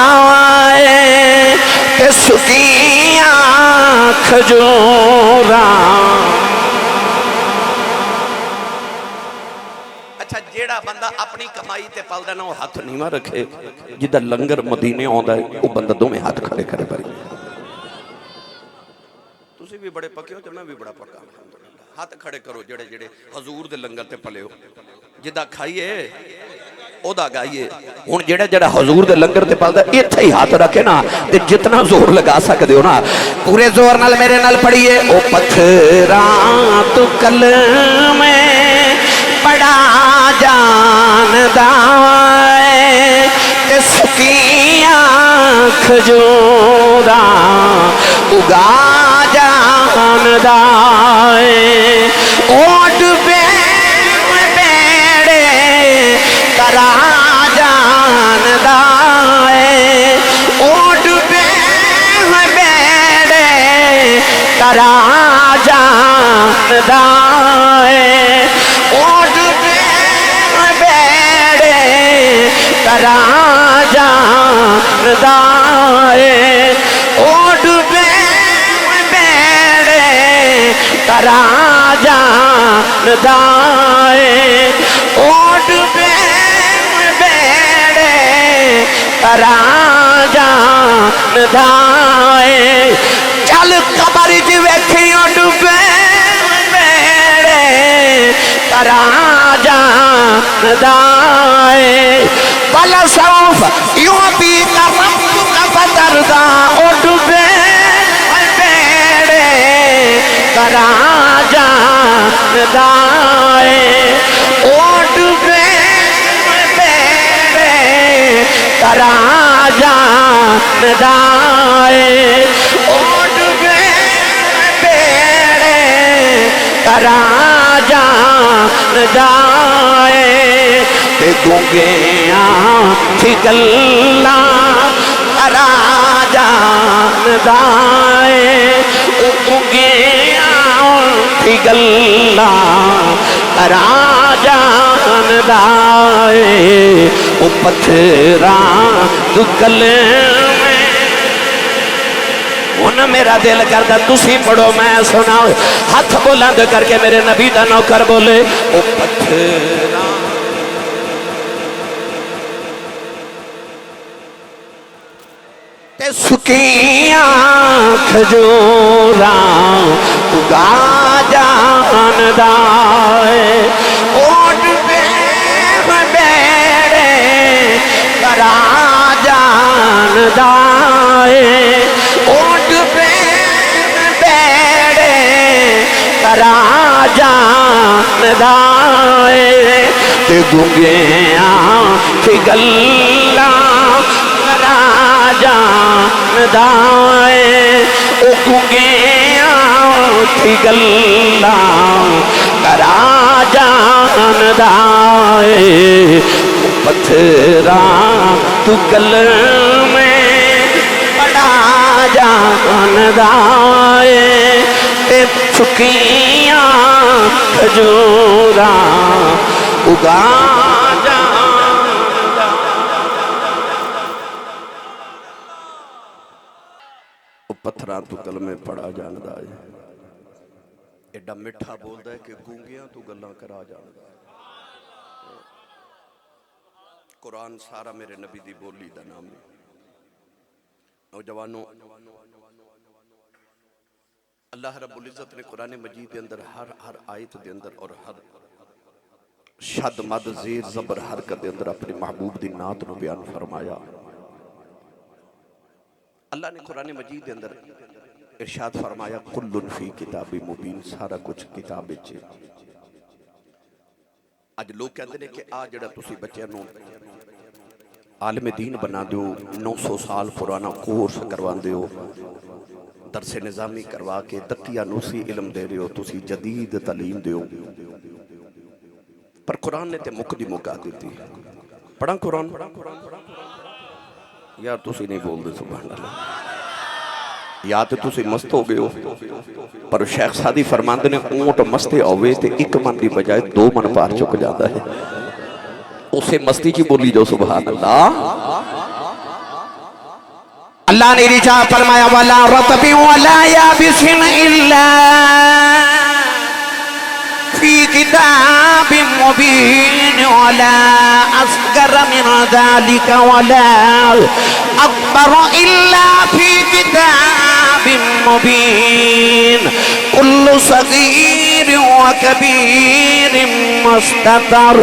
Speaker 1: اے تے سکیاں کھجوراں. جیڑا بندہ اپنی کمائی تے پلدا نہ وہ ہاتھ نیواں رکھے. جدھر لنگر مدینے آندا ہے وہ بندہ دوویں ہاتھ کھڑے کرے بھائی. تسی بھی بڑے پکے ہو تے میں بھی بڑا پکا. ہاتھ کھڑے کرو جڑے جڑے حضور دے لنگر تے پلے ہو. جدا کھائیے او دا گائیے. ہن جڑا جڑا حضور دے لنگر تے پلدا ایتھے ہی ہاتھ رکھے نا تے جتنا زور لگا سکدے ہو نا پورے زور نال میرے نال پڑھیے. او پتھراں تو کلمے پڑا جاندا اے تے سکیاں کھجوراں اگا جاندا اے. اوٹ بیڑے کرا جاندا اے. اوٹ بیڑے کرا جاندا اے. کرا جاندا اے. اوٹ بیڑے کرا جاندا اے. اوٹ بیڑے کرا جاندا اے. چل قبر وچ ویکھی اوٹ بیڑے کرا جاندا اے. بلا سوف یعطیک ربک فترضی. اوٹ بیڑے کرا جاندا اے. اوٹ بیڑے کرا جاندا اے. اوٹ بیڑے کرا جاندا اے. تے گونگیاں تھی گلاں کرا جاندا اے. گونگیاں تھی گلاں کرا جاندا اے. او پتھراں تو گلے میں انہاں میرا دل کرتا تسی پڑھو میں سنا ہاتھ بلند کر کے میرے نبی دا نوکر بولے او پتھراں تے سکیاں کھجوراں اگا جاندہ اوٹ پہ بیڑے کرا جاندہ اوٹ پہ بیڑے کرا جاندہ تے گنگیاں کی گلاں کرا جاندہ او گنگیاں کی گلاں کرا جاندہ پتھراں تو گل میں پڑا جاندہ تے سکیاں کھجوراں اگا جاندہ پتھراں تو گل میں پڑا جاندہ ایڈا مٹھا بولدا ہے کہ گونگیاں تو گلاں کرا جاندہ قرآن سارا میرے نبی دی بولی دا نام ہے نوجوانوں اللہ رب العزت نے قرآن مجید دے اندر ہر آیت دے اندر اور ہر شد مد زیر زبر حرکت دے اندر اپنے محبوب دی نعت نو بیان فرمایا اللہ نے قرآن مجید دے اندر ارشاد فرمایا کلن فی کتاب مبین سارا کچھ کتاب چھے آج لوگ کہتے ہیں کہ آج جڑا تسی بچے نو عالم دین بنا دیو 900 سال پرانا کورس کروان دیو درس نظامی کروا کے دکیا نوسی علم دے رہے ہو تسی جدید تعلیم دیو پر قرآن نے تے مکدی مکا دیتی پڑھا قرآن یار تسی نہیں بول دے سبحان اللہ یا تو تسی مست ہو گئے ہو پر شیخ سادی فرماندے نے اونٹ مستے ہوئے تے ایک من دی بجائے 2 من پار چک جاتا ہے اسے مستی کی بولی جو سبحان اللہ اللہ نے رجا فرمایا وَلَا رَطْبٍ وَلَا يَابِسٍ إِلَّا فِي كِتَابٍ مُبِينٍ وَلَا أَصْغَرَ مِنْ ذَلِكَ وَلَا أَكْبَرَ إِلَّا فِي كِتَابٍ مُبِينٍ كُلُّ صَغِيرٍ وَكَبِيرٍ مُسْتَطَرٍ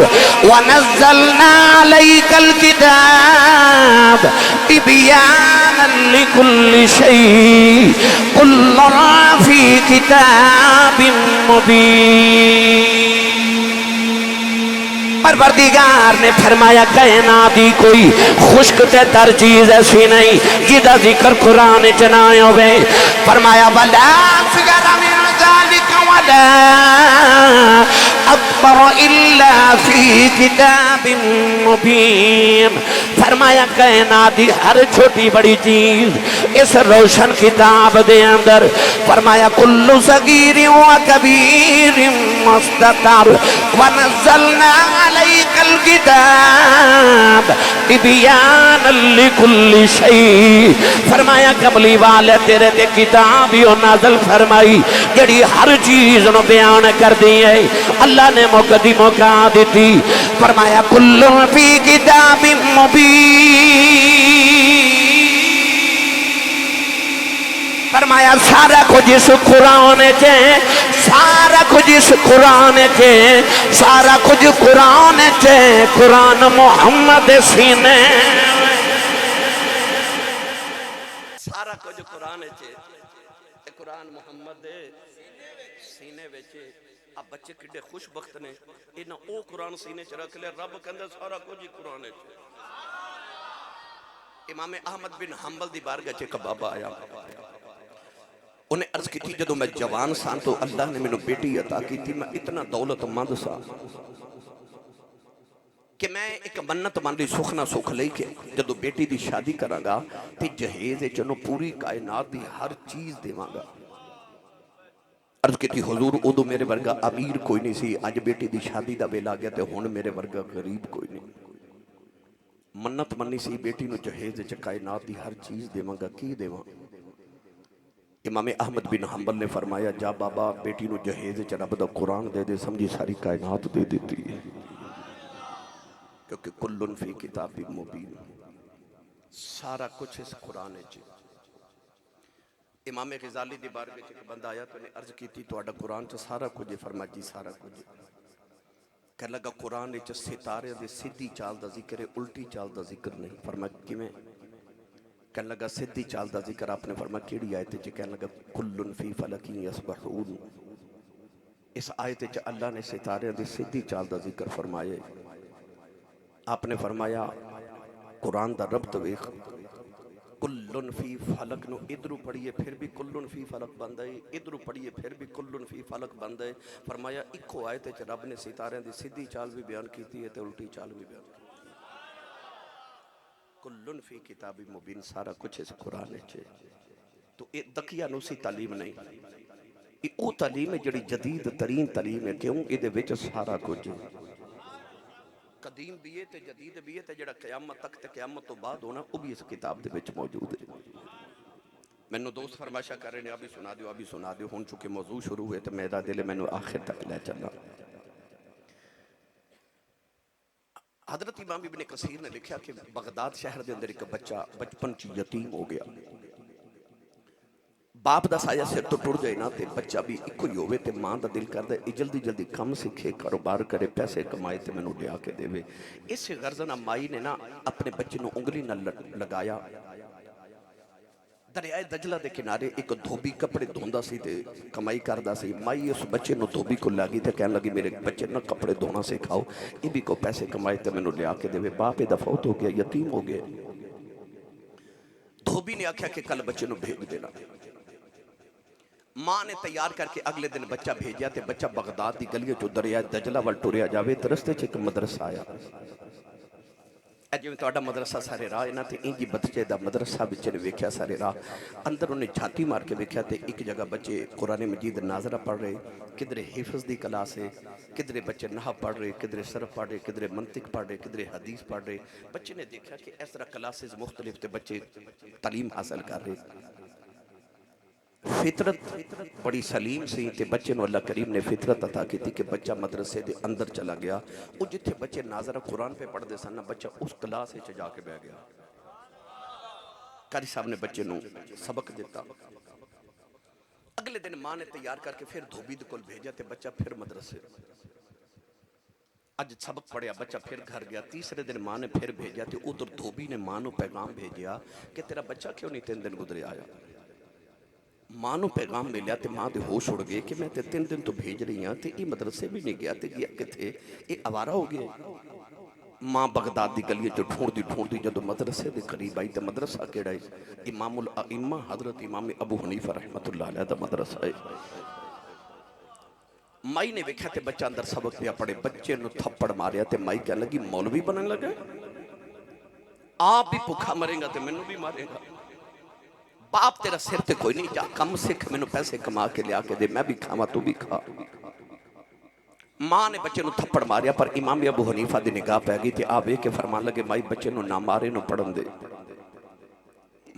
Speaker 1: وَنَزَّلْنَا عَلَيْكَ الْكِتَابَ تِبْيَانًا لِكُلِّ شَيْءٍ كُلٌّ فِي كِتَابٍ مُبِينٍ پروردگار نے فرمایا کائناتی کوئی خشک تے تر چیز ایسی نہیں جدا ذکر قرآن چنائے ہوئے فرمایا وَلَا أَصْغَرَ مِنْ ذَلِكَ وَلَا أَكْبَرَ إِلَّا فِي كِتَابٍ مُبِينٍ فرمایا کائناتی ہر چھوٹی بڑی چیز اس روشن کتاب دے اندر فرمایا کُلُّ صغیر و کبیر مستطر ونزلنا علیک الکتاب تبیانا لکل شیء فرمایا قبلی والے تیرے تے کتابیوں نازل فرمائی جڑی ہر چیز نو بیان کر دی ہے اللہ نے مقدموں کا دیتی فرمایا کُلُّ فی کتاب مبین فرمایا سارا کچھ اس قرآن چے سارا کچھ اس قرآن چے سارا کچھ قرآن چے قرآن محمد سینے سارا کچھ قرآن چے قرآن محمد سینے ویچے اب بچے کڈے خوش بخت نے انہاں او قرآن سینے چ رکھ لے رب کہندا سارا کچھ ہی قرآن چے امام احمد بن حنبل دی بارگاہ چ بابا آیا انہیں عرض کی تھی جدو میں جوان سان تو اللہ نے میں بیٹی عطا کی تھی میں اتنا دولت مند سا کہ میں ایک منت ماندی سخنا سکھ لئی کہ جدو بیٹی دی شادی کرا گا تی جہیز چنو پوری کائنات دی ہر چیز دیواں گا عرض کی تھی حضور ادو میرے ورگا امیر کوئی نہیں سی آج بیٹی دی شادی دا بیلا گیا تے ہون میرے ورگا غریب کوئی نہیں منت منی سی بیٹی نو جہیز وچ کائنات دی ہر چیز دیواں گا، کی دیواں؟ امام احمد بن حنبل نے فرمایا جا بابا بیٹی نو جہیز وچ رب دا قرآن دے دے، سمجھی ساری کائنات دے دیتی ہے، کیونکہ کلن فی کتاب مبین، سارا کچھ اس قرآن وچ۔ امام غزالی دی بارگاہ وچ ایک بندہ آیا تو نے عرض کیتی تہاڈا قرآن چ سارا کچھ ہے، فرمایا جی سارا کچھ ہے۔ کہنے لگا قرآن وچ ستارے دے سیدھی چال دا ذکر ہے، الٹی چال دا ذکر نہیں۔ فرمایا کیویں؟ کہنے لگا سیدھی چال دا ذکر آپ نے فرمایا کیڑی آیت وچ؟ کہنے لگا کل فی فلک یسبحون، اس آیت وچ اللہ نے ستارے دے سیدھی چال دا ذکر فرمایا۔ آپ نے فرمایا قرآن دا ربط ویکھ، کلن فی فلک نو ادھرو پڑھیے پھر بھی کلن فی فلک بندہ ہے، ادھرو پڑھیے پھر بھی کلن فی فلک بندہ ہے۔ فرمایا ایکو آیت وچ رب نے ستارے دی سیدھی چال بھی بیان کیتی ہے تے الٹی چال بھی بیان کی۔ کلن فی کتاب مبین، سارا کچھ اس قرآن وچ ہے۔ تو یہ دقیانوسی تعلیم نہیں، یہ او تعلیم ہے جڑی جدید ترین تعلیم ہے، کیوں یہ دے وچ سارا کچھ ہے، قدیم بھی ہے تے جدید بھی ہے تے جڑا قیامت تک تے قیامت تو بعد ہونا وہ بھی اس کتاب دے وچ موجود ہے۔ میں نے دوست فرمائشہ کر رہے ہیں ابھی سنا دیو ابھی سنا دیو، ہون چکے موضوع شروع ہوئے تو میرا دل میں نے آخر تک لے چلا۔ حضرت امام ابن کثیر نے لکھا کہ بغداد شہر دے اندر ایک بچہ بچپن چ یتیم ہو گیا، باپ دا سایہ سر تو ٹر جائے نا تے بچہ بھی ایکو ہی ہوئے تے ماں دا دل کر دے جلدی جلدی کم سکھے، کاروبار کرے، پیسے کمائے تے میں نو لیا کے دے وے۔ اس غرض نہ مائی نے نا اپنے بچے نو انگلی نہ لگایا، دریائے دجلہ دے کنارے ایک دھوبی کپڑے دھوندا سی تے کمائی کردا سی۔ مائی اس بچے نو دھوبی کو لگی تے کہنے لگی میرے بچے نہ کپڑے دھونا سکھاؤ، یہ بھی کو پیسے کمائے تے میں نو لیا کے دے وے۔ باپ دفوت ہو گیا، یتیم ہو گیا۔ دھوبی نے آکھیا کہ کل بچے نو بھیج دینا۔ ماں نے تیار کر کے اگلے دن بچہ بھیجیا تے بچہ بغداد دی گلیاں چو دریائے دجلہ وال ٹریا جاوے تے رستے چ ایک مدرسہ آیا۔ جویں تہاڈا مدرسہ سارے راہ نا تے انجی بچے دا مدرسہ بچے نے ویکھیا سارے راہ، اندر انہیں جھاتی مار کے ویکھیا تے ایک جگہ بچے قرآن مجید ناظرہ پڑھ رہے، کدھر حفظ دی کلاس ہے، کدھر بچے نحو پڑھ رہے، کدھر صرف پڑھ رہے، کدھر منطق پڑھ رہے، کدھر حدیث پڑھ رہے۔ بچے نے دیکھا کہ اس طرح کلاسز مختلف تے بچے تعلیم حاصل کر رہے۔ فطرت بڑی سلیم سی تے بچے نو اللہ کریم نے فطرت عطا کی تھی کہ بچہ مدرسے دے اندر چلا گیا، وہ جتھے بچے ناظرہ قرآن پہ پڑھ دے سن، بچہ اس کلاس سے جا کے بیٹھ گیا۔ قاری صاحب نے بچے نو سبق دیتا، اگلے دن ماں نے تیار کر کے پھر دھوبی دے کول بھیجا تے بچہ پھر مدرسے، اج سبق پڑھیا بچہ پھر گھر گیا۔ تیسرے دن ماں نے پھر بھیجا تے ادھر دھوبی نے ماں نو پیغام بھیجیا کہ تیرا بچہ کیوں نہیں 3 دن گزرے آیا؟ ماں نو پیغام ملیا تے ماں دے ہوش اڑ گئے کہ میں تے 3 دن تو بھیج رہی ہاں تے یہ مدرسے بھی نہیں گیا تے گیا کتھے، یہ آوارہ ہو گئے۔ ماں بغداد دی گلی جو ڈھونڈ دی جدو مدرسے دے قریب آئی تے مدرسہ کیڑا ہے؟ امام الائمہ حضرت امام ابو حنیفہ رحمت اللہ علیہ دا مدرسہ ہے۔ مائی نے ویکھا تے بچہ اندر سبق پیا پڑے، بچے نو تھپڑ ماریا تے مائی کہنے لگی مولوی بننے لگا، آپ بھی بھوکا مرے گا تے مینوں بھی مارے گا، باپ تیرا سر تے کوئی نہیں، جا کم سکھ مینوں پیسے کما کے لیا کے دے، میں بھی کھاواں تو بھی کھا۔ ماں نے بچے نو تھپڑ ماریا پر امام ابو حنیفہ دی نگاہ پہ گئی تے آوے کے فرمان لگے مائی بچے نو نہ مارے نو پڑھن دے۔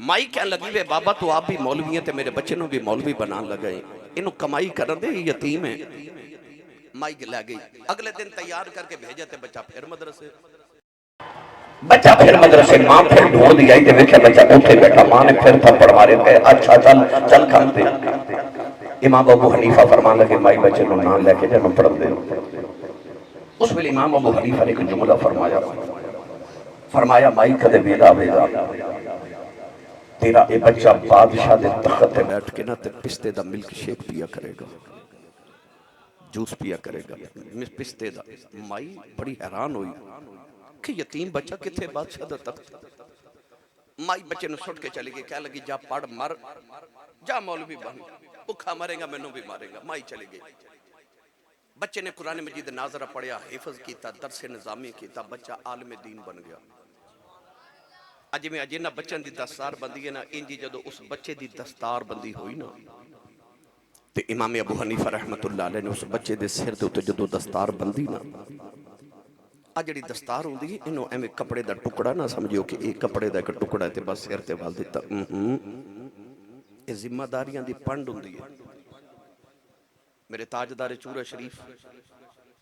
Speaker 1: مائی کہنے لگی وے بابا تو آپ بھی مولوی ہیں تے میرے بچے نو بھی مولوی بنان لگے، انہوں کمائی کرن دے، یتیم ہے۔ مائی لے گئی، اگلے دن تیار کر کے بھیجا تے بچہ پھر مدرسے، بچہ پھر مدرسے، ماں پھر ڈھونڈ دی آئی تے ویکھیا بچہ اوتھے بیٹھا، ماں نے پھر تھپڑ مارے کہ اچھا چل چل کھان دے۔ امام ابو حنیفہ فرمان لگے مائی بچے نو نہ لے کے جانو پڑھ دے۔ اس ویلے امام ابو حنیفہ نے ایک جملہ فرمایا مائی کدے ویلا آوے گا تیرا اے بچہ بادشاہ دے تخت تے بیٹھ کے نہ تے پستے دا ملک شیک پیا کرے گا، جوس پیا کرے گا پستے دا۔ مائی بڑی حیران ہوئی کہ یتیم بچہ کتھے بادشاہ دا تخت۔ مائی بچے نو سٹ کے چلی گئی، کہہ لگی جا پڑھ مر، جا مولوی بن، بھوکا مرے گا مینوں بھی مارے گا۔ مائی چلی گئی، بچے نے قرآن مجید ناظرہ پڑھیا، حفظ کیتا، درس نظامی کیتا، بچہ عالم دین بن گیا۔ اج میں اجے نہ بچن دی دستار بندی ہے نا، انجی جدو اس بچے دی دستار بندی ہوئی نا تے امام ابو حنیفہ رحمت اللہ علیہ نے اس بچے دے سر دے تے جدو دستار بندی نا، ਆ ਜਿਹੜੀ ਦਸਤਾਰ ਹੁੰਦੀ ਹੈ ਇਹਨੂੰ ਐਵੇਂ ਕੱਪੜੇ ਦਾ ਟੁਕੜਾ ਨਾ ਸਮਝਿਓ ਕਿ ਇਹ ਕੱਪੜੇ ਦਾ ਇੱਕ ਟੁਕੜਾ ਤੇ ਬਸ ਸਿਰ ਤੇ ਵੱਲ ਦਿੱਤਾ। ਇਹ ਜ਼ਿੰਮੇਦਾਰੀਆਂ ਦੀ ਪੰਡ ਹੁੰਦੀ ਹੈ। ਮੇਰੇ ਤਾਜਦਾਰ ਚੂਰਾ ਸ਼ਰੀਫ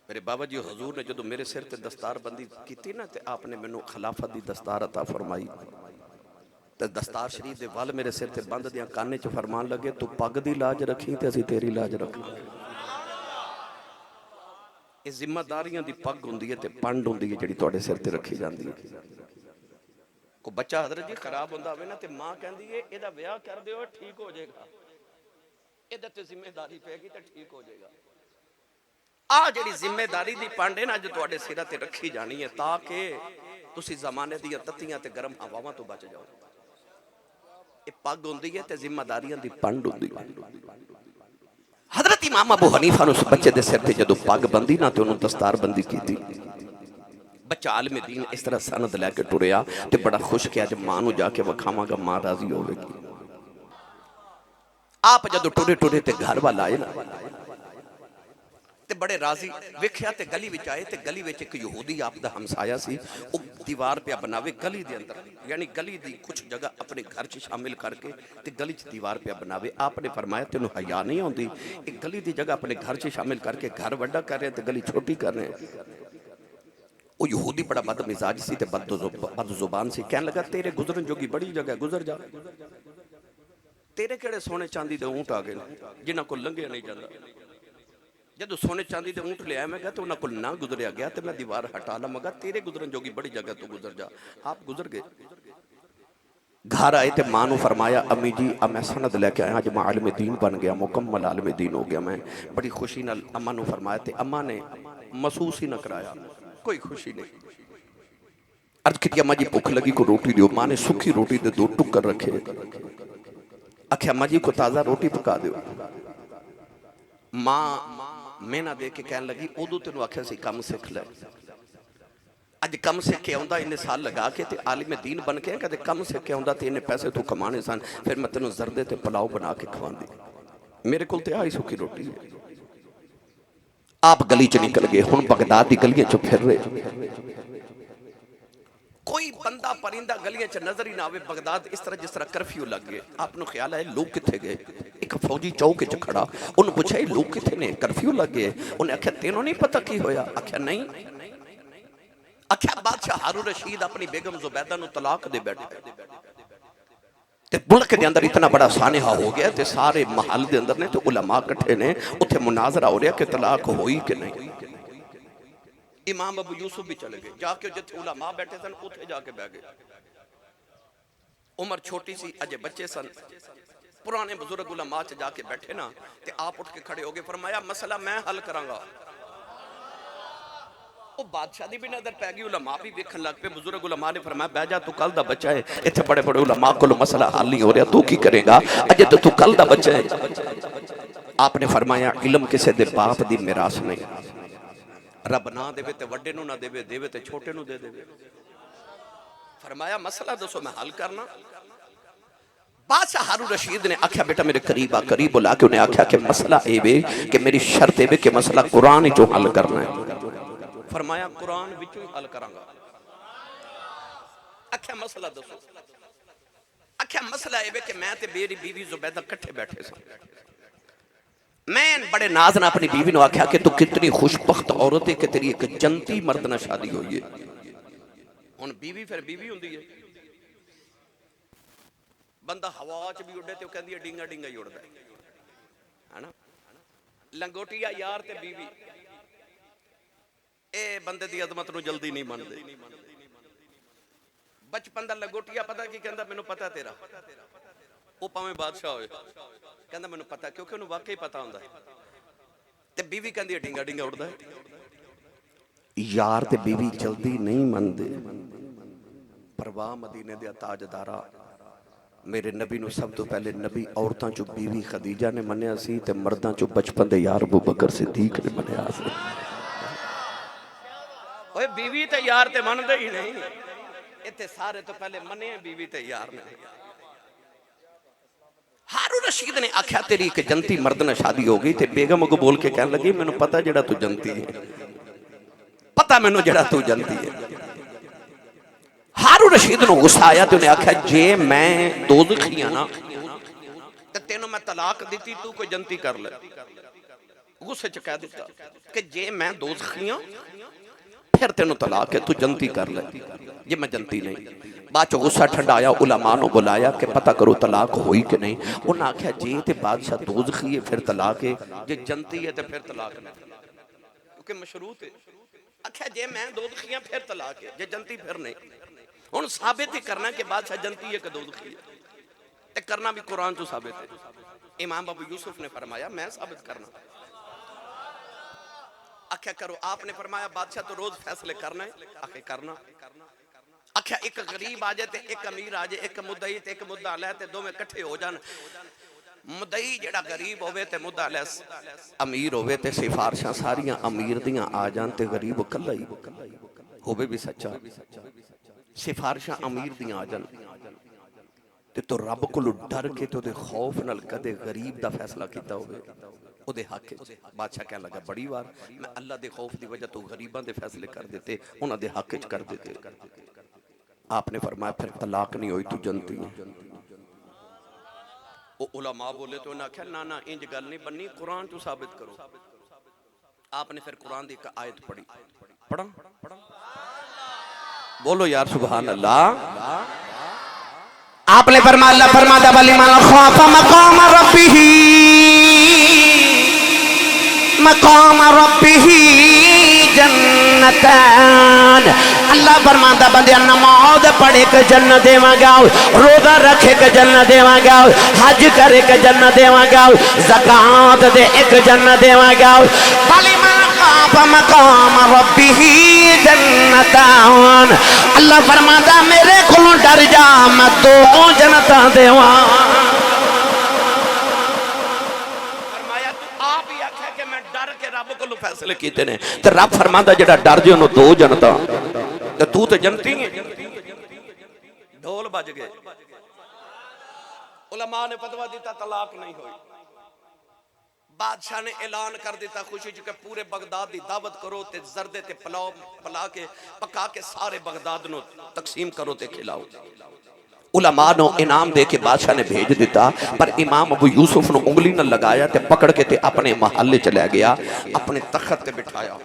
Speaker 1: میرے بابا جی حضور نے جدو میرے سر تے دستار بندی کی تھی نا تے آپ نے منو خلافت دی دستار عطا فرمائی تے دستار شریف دے وال میرے سر تے بند دیاں کانے چ فرمان لگے تو پگ دی لاج رکھی تے اسی تیری لاج رکھنا۔ یہ ذمہ داریاں دی پگ ہوندی ہے تے پنڈ ہوندی ہے جڑی تواڈے سر تے رکھی جاندی ہے۔ کو بچہ حضرت جی خراب ہوندا ہوے نا تے ماں کہندی ہے اے دا بیاہ کر دیو ٹھیک ہو جائے گا، اے تے ذمہ داری پے گی تے ٹھیک ہو جائے گا۔ آ جڑی ذمہ داری دی پانڈے نا جو تواڈے سر تے رکھی جانی ہے تاکہ تسی زمانے دی تتیاں تے گرم ہواواں تو بچ جاؤ۔ اے پگ ہوندی ہے تے ذمہ داریاں دی پنڈ ہوندی ہے۔ حضرت امام ابو حنیفہ نو بچے دے سر تے جدو پگ بندی نہ تے انہوں دستار بندی کی تھی۔ بچہ عالم دین اس طرح سند لے کے ٹریا تے بڑا خوش کیا جب ماں نو جا کے وکھاواں گا ماں راضی ہوے گی۔ آپ جدو ٹرے ٹرے تے گھر والا آئے نا تے بڑے راضی ویکھیا تے گلی وچ آئے تے گلی وچ ایک یہودی آپ دا ہمسایا سی او دیوار پہ بناوے گلی دے اندر، یعنی گلی دی کچھ جگہ اپنے گھر چ شامل کر کے تے گلی چ دیوار پہ بناوے۔ آپ نے فرمایا تینوں حیا نہیں ہوندی ایک گلی دی جگہ اپنے گھر چ شامل کر کے گھر وڈا کر رہے تے گلی چھوٹی کر رہے ہیں۔ وہ یہودی بڑا بد مزاج سی تے بد زبان سی، کہنے لگا تیرے گزرن جوگی بڑی جگہ گزر جا، تیرے کیڑے سونے چاندی دے اونٹ آ گئے جنہاں کو لنگیا نہیں جاتا۔ جدو سونے چاندی دے اونٹ لے آئے میں گیا تو انہاں کو نہ گزریا گیا تو میں دیوار ہٹا لا مگا تیرے گزرن جوگی بڑی جگہ تو گزر جا۔ آپ گزر گئے، گھر آئے تے ماں نو فرمایا امی جی اب میں سند لے کے آیا، آج میں عالم دین بن گیا، مکمل عالم دین ہو گیا۔ میں بڑی خوشی نال اماں نو فرمایا تے اماں نے محسوس ہی نہ کرایا، کوئی خوشی نہیں۔ عرض کی اماں جی بھوک لگی کو روٹی دیو، ماں نے سکھی روٹی دے 2 ٹکر رکھے، آکھیا اماں جی کو تازہ روٹی پکا دیو۔ ماں میں نہ دے کے کہنے لگی اودو تینوں آکھیا سی کم سکھ لے، اج کم سکھ کے ہوندہ انہیں سال لگا کے تے عالم دین بن کے کہتے کم سکھ کے ہوندہ تے انہیں پیسے تو کمانے سان، پھر میں تینوں زردے تے پلاؤ بنا کے کھوان دی۔ میرے کل تے آئی سکھی روٹی ہے۔ آپ گلی چ نکل گئے، ہن بغداد دی گلیاں چ پھر رہے، کوئی بندہ پرندہ گلیاں چ نظر ہی نہ آوے۔ بغداد اس طرح جس طرح کرفیو لگ گئے، آپ نو خیال ہے لوگ کتھے گئے؟ ایک فوجی چوک چ کھڑا، انہوں پوچھا لوگ کتھے نے؟ کرفیو لگ گئے۔ انہیں آکھیا تینوں نہیں پتہ کی ہویا؟ آکھیا نہیں۔ آکھیا بادشاہ ہارون رشید اپنی بیگم زبیدہ نو طلاق دے بیٹھے تے ملک دے اندر اتنا بڑا سانحہ ہو گیا تے سارے محل دے اندر نے تو علماء کٹھے نے، اتھے مناظرہ ہو رہا کہ طلاق ہوئی کہ نہیں۔ امام ابو یوسف بھی چلے گئے، جا کے جتھے علماء بیٹھے سن اتھے جا کے بیٹھ گئے۔ عمر چھوٹی سی اجے بچے سن، پرانے بزرگ علماء چ جا کے بیٹھے نا تے آپ اٹھ کے کھڑے ہو گئے، فرمایا مسئلہ میں حل کراں گا۔ وہ بادشاہ دی بھی نظر پہ گئی، علماء بھی دیکھن لگ پہ، بزرگ علماء نے فرمایا بہ جا تو کل دا بچہ ہے، اتنے بڑے بڑے علماء کو مسئلہ حل نہیں ہو رہا، تو کی کرے گا؟ اجے تو کل دا بچہ ہے۔ آپ نے فرمایا علم کسے دے باپ دی میراث نہیں، رب نہ دے تے وڈے نو نہ دے تے چھوٹے نو دے۔ فرمایا مسئلہ دسو میں حل کرنا۔ بادشاہ ہارون رشید نے آکھیا بیٹا میرے قریب آ، قریب بلا کے انہیں آکھیا کہ مسئلہ اے بے کہ میری شرط اے بے کہ مسئلہ قرآن جو حل کرنا ہے۔ فرمایا قرآن وچوں ہی حل کرانگا۔ آکھیا مسئلہ دسو؟ آکھیا مسئلہ اے بے کہ میں تے میری بیوی زبیدہ کٹھے بیٹھے سن، میں بڑے ناز نہ اپنی بیوی نے آکھیا کہ تو کتنی خوشبخت عورت ہے کہ تیری ایک جنتی مرد نہ شادی ہوئی ہے۔ ان بیوی پھر بیوی ہوندی ہے، بندہ ہوا چ بھی اڑے تے کہندی ہے ڈینگا ڈینگا ہی اڑدا ہے نا۔ لنگوٹیا یار تے بیوی اے بندے دی عظمت نو جلدی نہیں مان دے۔ بچپن دا لنگوٹیا پتہ کی کہندا مینوں پتہ تیرا، وہ پاویں بادشاہ ہوئے، کہندا مینوں پتہ کیونکہ انہوں واقعی پتہ ہوندا ہے۔ تے بیوی کہندی ہے ڈینگا ڈینگا اڑدا ہے۔ یار تے بیوی جلدی نہیں مان دے۔ پرواہ مدینے دے تاجدارا میرے نبی نو سب تو پہلے نبی عورتاں چو بیوی خدیجہ نے منیا سی تے مرداں چو بچپن دے یار ابو بکر صدیق نے منیا سی۔ اوہ بیوی تے یار تے من دے ہی نہیں، اتنے سارے تو پہلے منے بیوی تے یار نے۔ ہارون رشید نے آکھیا تیری ایک جنتی مرد نہ شادی ہو گئی تے بیگم کو بول کے کہنے لگی میں نے پتا جڑا تو جنتی ہے۔ پتہ مینوں جڑا تو جنتی ہے۔ ہارون رشید نو غصہ آیا تو انہیں آکھا جے میں دوزخی ہاں نا تے تینوں میں طلاق دیتی تو کوئی جنتی کر لے۔ غصے چ کہہ دیتا کہ جے میں دوزخی ہاں پھر تینوں طلاق ہے تو جنتی کر لے، یہ میں جنتی نہیں۔ بعد چو غصہ ٹھنڈا آیا، علماء نو بلایا کہ پتہ کرو طلاق ہوئی کہ نہیں۔ انہوں نے آکھا جے تے بادشاہ دوزخی ہے پھر طلاق ہے، جے جنتی ہے تے پھر طلاق نہیں، کیونکہ مشروط ہے۔ آکھا جے میں دوزخی ہاں پھر طلاق ہے، جے جنتی پھر نہیں۔ ان ثابت ہی کرنا کہ بادشاہ جنتی ہے کہ دوزخی ہے، تے کرنا بھی قرآن تو ثابت ہے۔ امام ابو یوسف نے فرمایا میں ثابت کرنا۔ آکھا کرو، آپ نے فرمایا بادشاہ تو روز فیصلے کرنا ہے، آکھا کرنا۔ آکھا ایک غریب آ جائے تے ایک امیر آ جائے، ایک مدعی تے ایک مدعا علیہ تے دو میں کٹھے ہو جان۔ مدعی جڑا غریب ہوئے تے مدعا علیہ امیر ہوئے تے سفارشاں ساریاں امیر دیاں آ جان تے غریب کلا ہی ہوئے بھی سچا، سفارشاں امیر دیاں آ جان تے تو رب کو ڈر کے تو دے خوف نال کدے غریب دا فیصلہ کیتا ہوئے او دے حق ہے۔ بادشاہ کہنے لگا بڑی وار میں اللہ دے خوف دی وجہ تو غریبان دے فیصلے کر دیتے، انہاں دے حق کر دیتے۔ آپ نے فرمایا پھر طلاق نہیں ہوئی تو جنتی ہیں۔ وہ علماء بولے تو انہاں کہا نا انج گل نہیں بننی، قرآن تو ثابت کرو۔ آپ نے پھر قرآن دی ایک آیت پڑھی، پڑھا بولو یار سبحان اللہ۔ آپ نے فرمایا اللہ فرماتا وَلِمَنْ خَافَ مَقَامَ رَبِّهِ مقام ربه جنتان۔ اللہ فرماتا بندیا نماز پڑھے کہ جنت دیواں گا، روزہ رکھے کہ جنت دیواں گا، حج کرے کہ جنت دیواں گا، زکات دے ایک جنت دیواں گا۔ وَلِمَنْ خَافَ مَقَامَ رَبِّهِ جنتان۔ اللہ فرماتا میرے کھلوں ڈر جا میں دو جنتاں دیواں۔ رب کو فیصلے کیتے نے تے رب فرماندا جڑا ڈر جے انہوں دو جنتا تے تو تے جنتی ہیں۔ ڈھول بج گئے، علماء نے فتویٰ دیتا طلاق نہیں ہوئی۔ بادشاہ نے اعلان کر دیتا خوشی کہ پورے بغداد دی دعوت کرو تے زردے تے پلاؤ پکا کے سارے بغداد نو تقسیم کرو تے کھلاؤ۔ علماء نو انعام دے کے بادشاہ نے بھیج دیتا، پر امام ابو یوسف نو انگلی نہ لگایا تے پکڑ کے تے اپنے محلے چلے گیا، اپنے تخت تے بٹھایا۔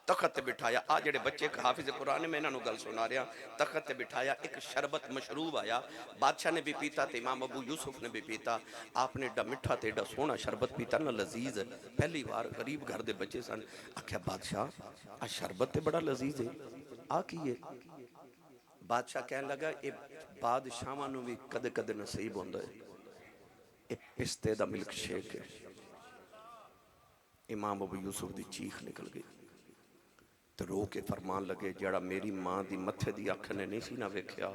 Speaker 1: تخت تے بٹھایا، آج جڑے بچے حافظ قرآن میں انہوں نے گل سنا رہا، تخت تے بٹھایا، ایک شربت مشروب آیا، بادشاہ نے بھی پیتا تے امام ابو یوسف نے بھی پیتا۔ آپ نے ڈا مٹھا تے ڈا سونا شربت پیتا نہ لذیذ، پہلی بار غریب گھر دے بچے سن۔ آکھیا بادشاہ آج شربت تے بڑا لذیذ ہے، آ کیے؟ بادشاہ کہنے لگا اے بادشاہاں نو بھی کدے کدے نصیب ہوندا ہے، اے پستے دا ملک شیک ہے۔ امام ابو یوسف دی چیخ نکل گئی تو رو کے فرمان لگے جڑا میری ماں دی متھے دی اکھ نے نہیں سی نہ ویکھیا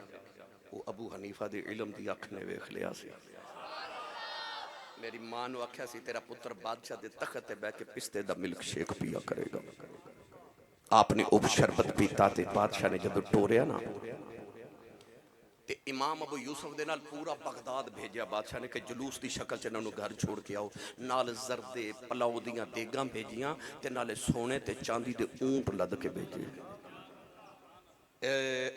Speaker 1: وہ ابو حنیفہ دی علم دی اکھ نے ویکھ لیا سی۔ میری ماں نو آکھیا سی تیرا پتر بادشاہ دے تخت تے بیٹھ کے پستے دا ملک شیک پیا کرے گا۔ آپ نے اوپ شربت پیتا تے بادشاہ نے جب ٹوریا نا تے امام ابو یوسف دے نال پورا بغداد بھیجیا بادشاہ نے کہ جلوس دی شکل چ انہوں گھر چھوڑ کے آؤ، نال زردے پلاؤ دیاں دیگاں بھیجیاں تے نالے سونے تے چاندی دے اونٹ لد کے بھیجے۔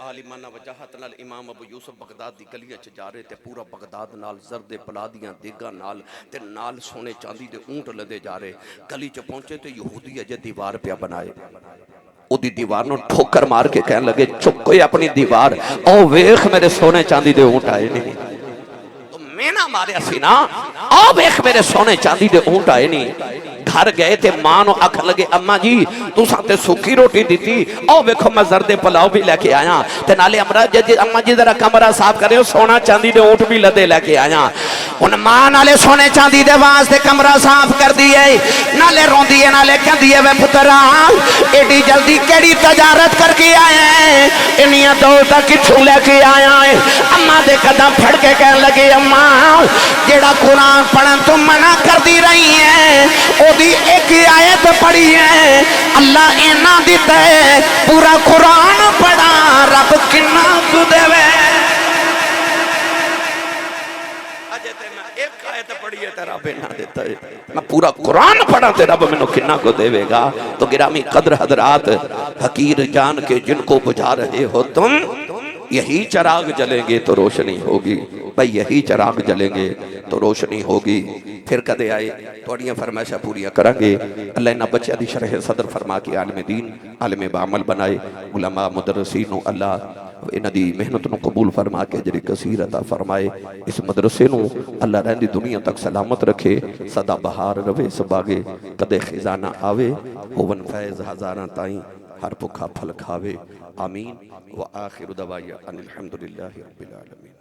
Speaker 1: عالمانہ وجاہت نال امام ابو یوسف بغداد دی گلیاں چ جا رہے تے پورا بغداد نال زردے پلا دیاں دیگاں نال تے نال سونے چاندی دے اونٹ لدے جا رہے۔ گلی چ پہنچے تے یہودی اجے دیوار پہ بنائے، او دی دیوار نو ٹھوکر مار کے کہنے لگے چپ کوئی اپنی دیوار، او ویخ میرے سونے چاندی دے اونٹ آئے نہیں۔ تو میں نہ ماریا سی نا، او ویخ میرے سونے چاندی دے اونٹ آئے نہیں۔ گھر گئے تھے ماں نو اکھ لگے اما جی تو ساتے سوکھی روٹی دیتی، او ویکھو میں زردے پلاؤ بھی لے کے آیا تے نالے اما جی ذرا کمرہ صاف کرے ہو سونا چاندی دے اونٹ بھی لدے لے کے آیا۔ ان ماں نالے سونے چاندی دے واسطے کمرہ صاف کر دیئے، نالے رون دیئے نالے کہہ دیئے وے پتران ایڈی جلدی کیڑی تجارت کر کے آئے انہیاں دو تک کچھو لے کے آیا ہے۔ اما دے قدم پھڑ کے کہنے لگے اما جیڑا قرآن پڑھن تو منع کر دی رہی ہیں او دی ایک آیت پڑھی ہے، اللہ اینا دیتا ہے پورا قرآن پڑھا رب کنا تو دے وے۔ اجے تے میں ایک آیت پڑھ پڑھیے تے رب نہ دیتا ہے میں پورا قرآن پڑھا تے رب میں کنا کو دے گا تو گرامی قدر حضرات حقیر جان کے جن کو بجھا رہے ہو تم یہی چراغ جلیں گے تو روشنی ہوگی بھئی یہی چراغ جلیں گے تو روشنی ہوگی پھر کدے آئے توڑیاں فرمائشہ پوریاں کریں گے اللہ انہا بچہ دی شرح صدر فرما کے عالم دین عالم بعمل بنائے علماء مدرسین اللہ انہا دی محنت نو قبول فرما کے جری کثیر عطا فرمائے اس مدرسے نو اللہ رہن دی دنیا تک سلامت رکھے صدا بہار روے سباگے کدے خزانہ آوے ہوون فیض ہزاراں تائیں ہر پکھا پھل کھاوے آمین وآخر دعوایا ان الحمدللہ رب العالمین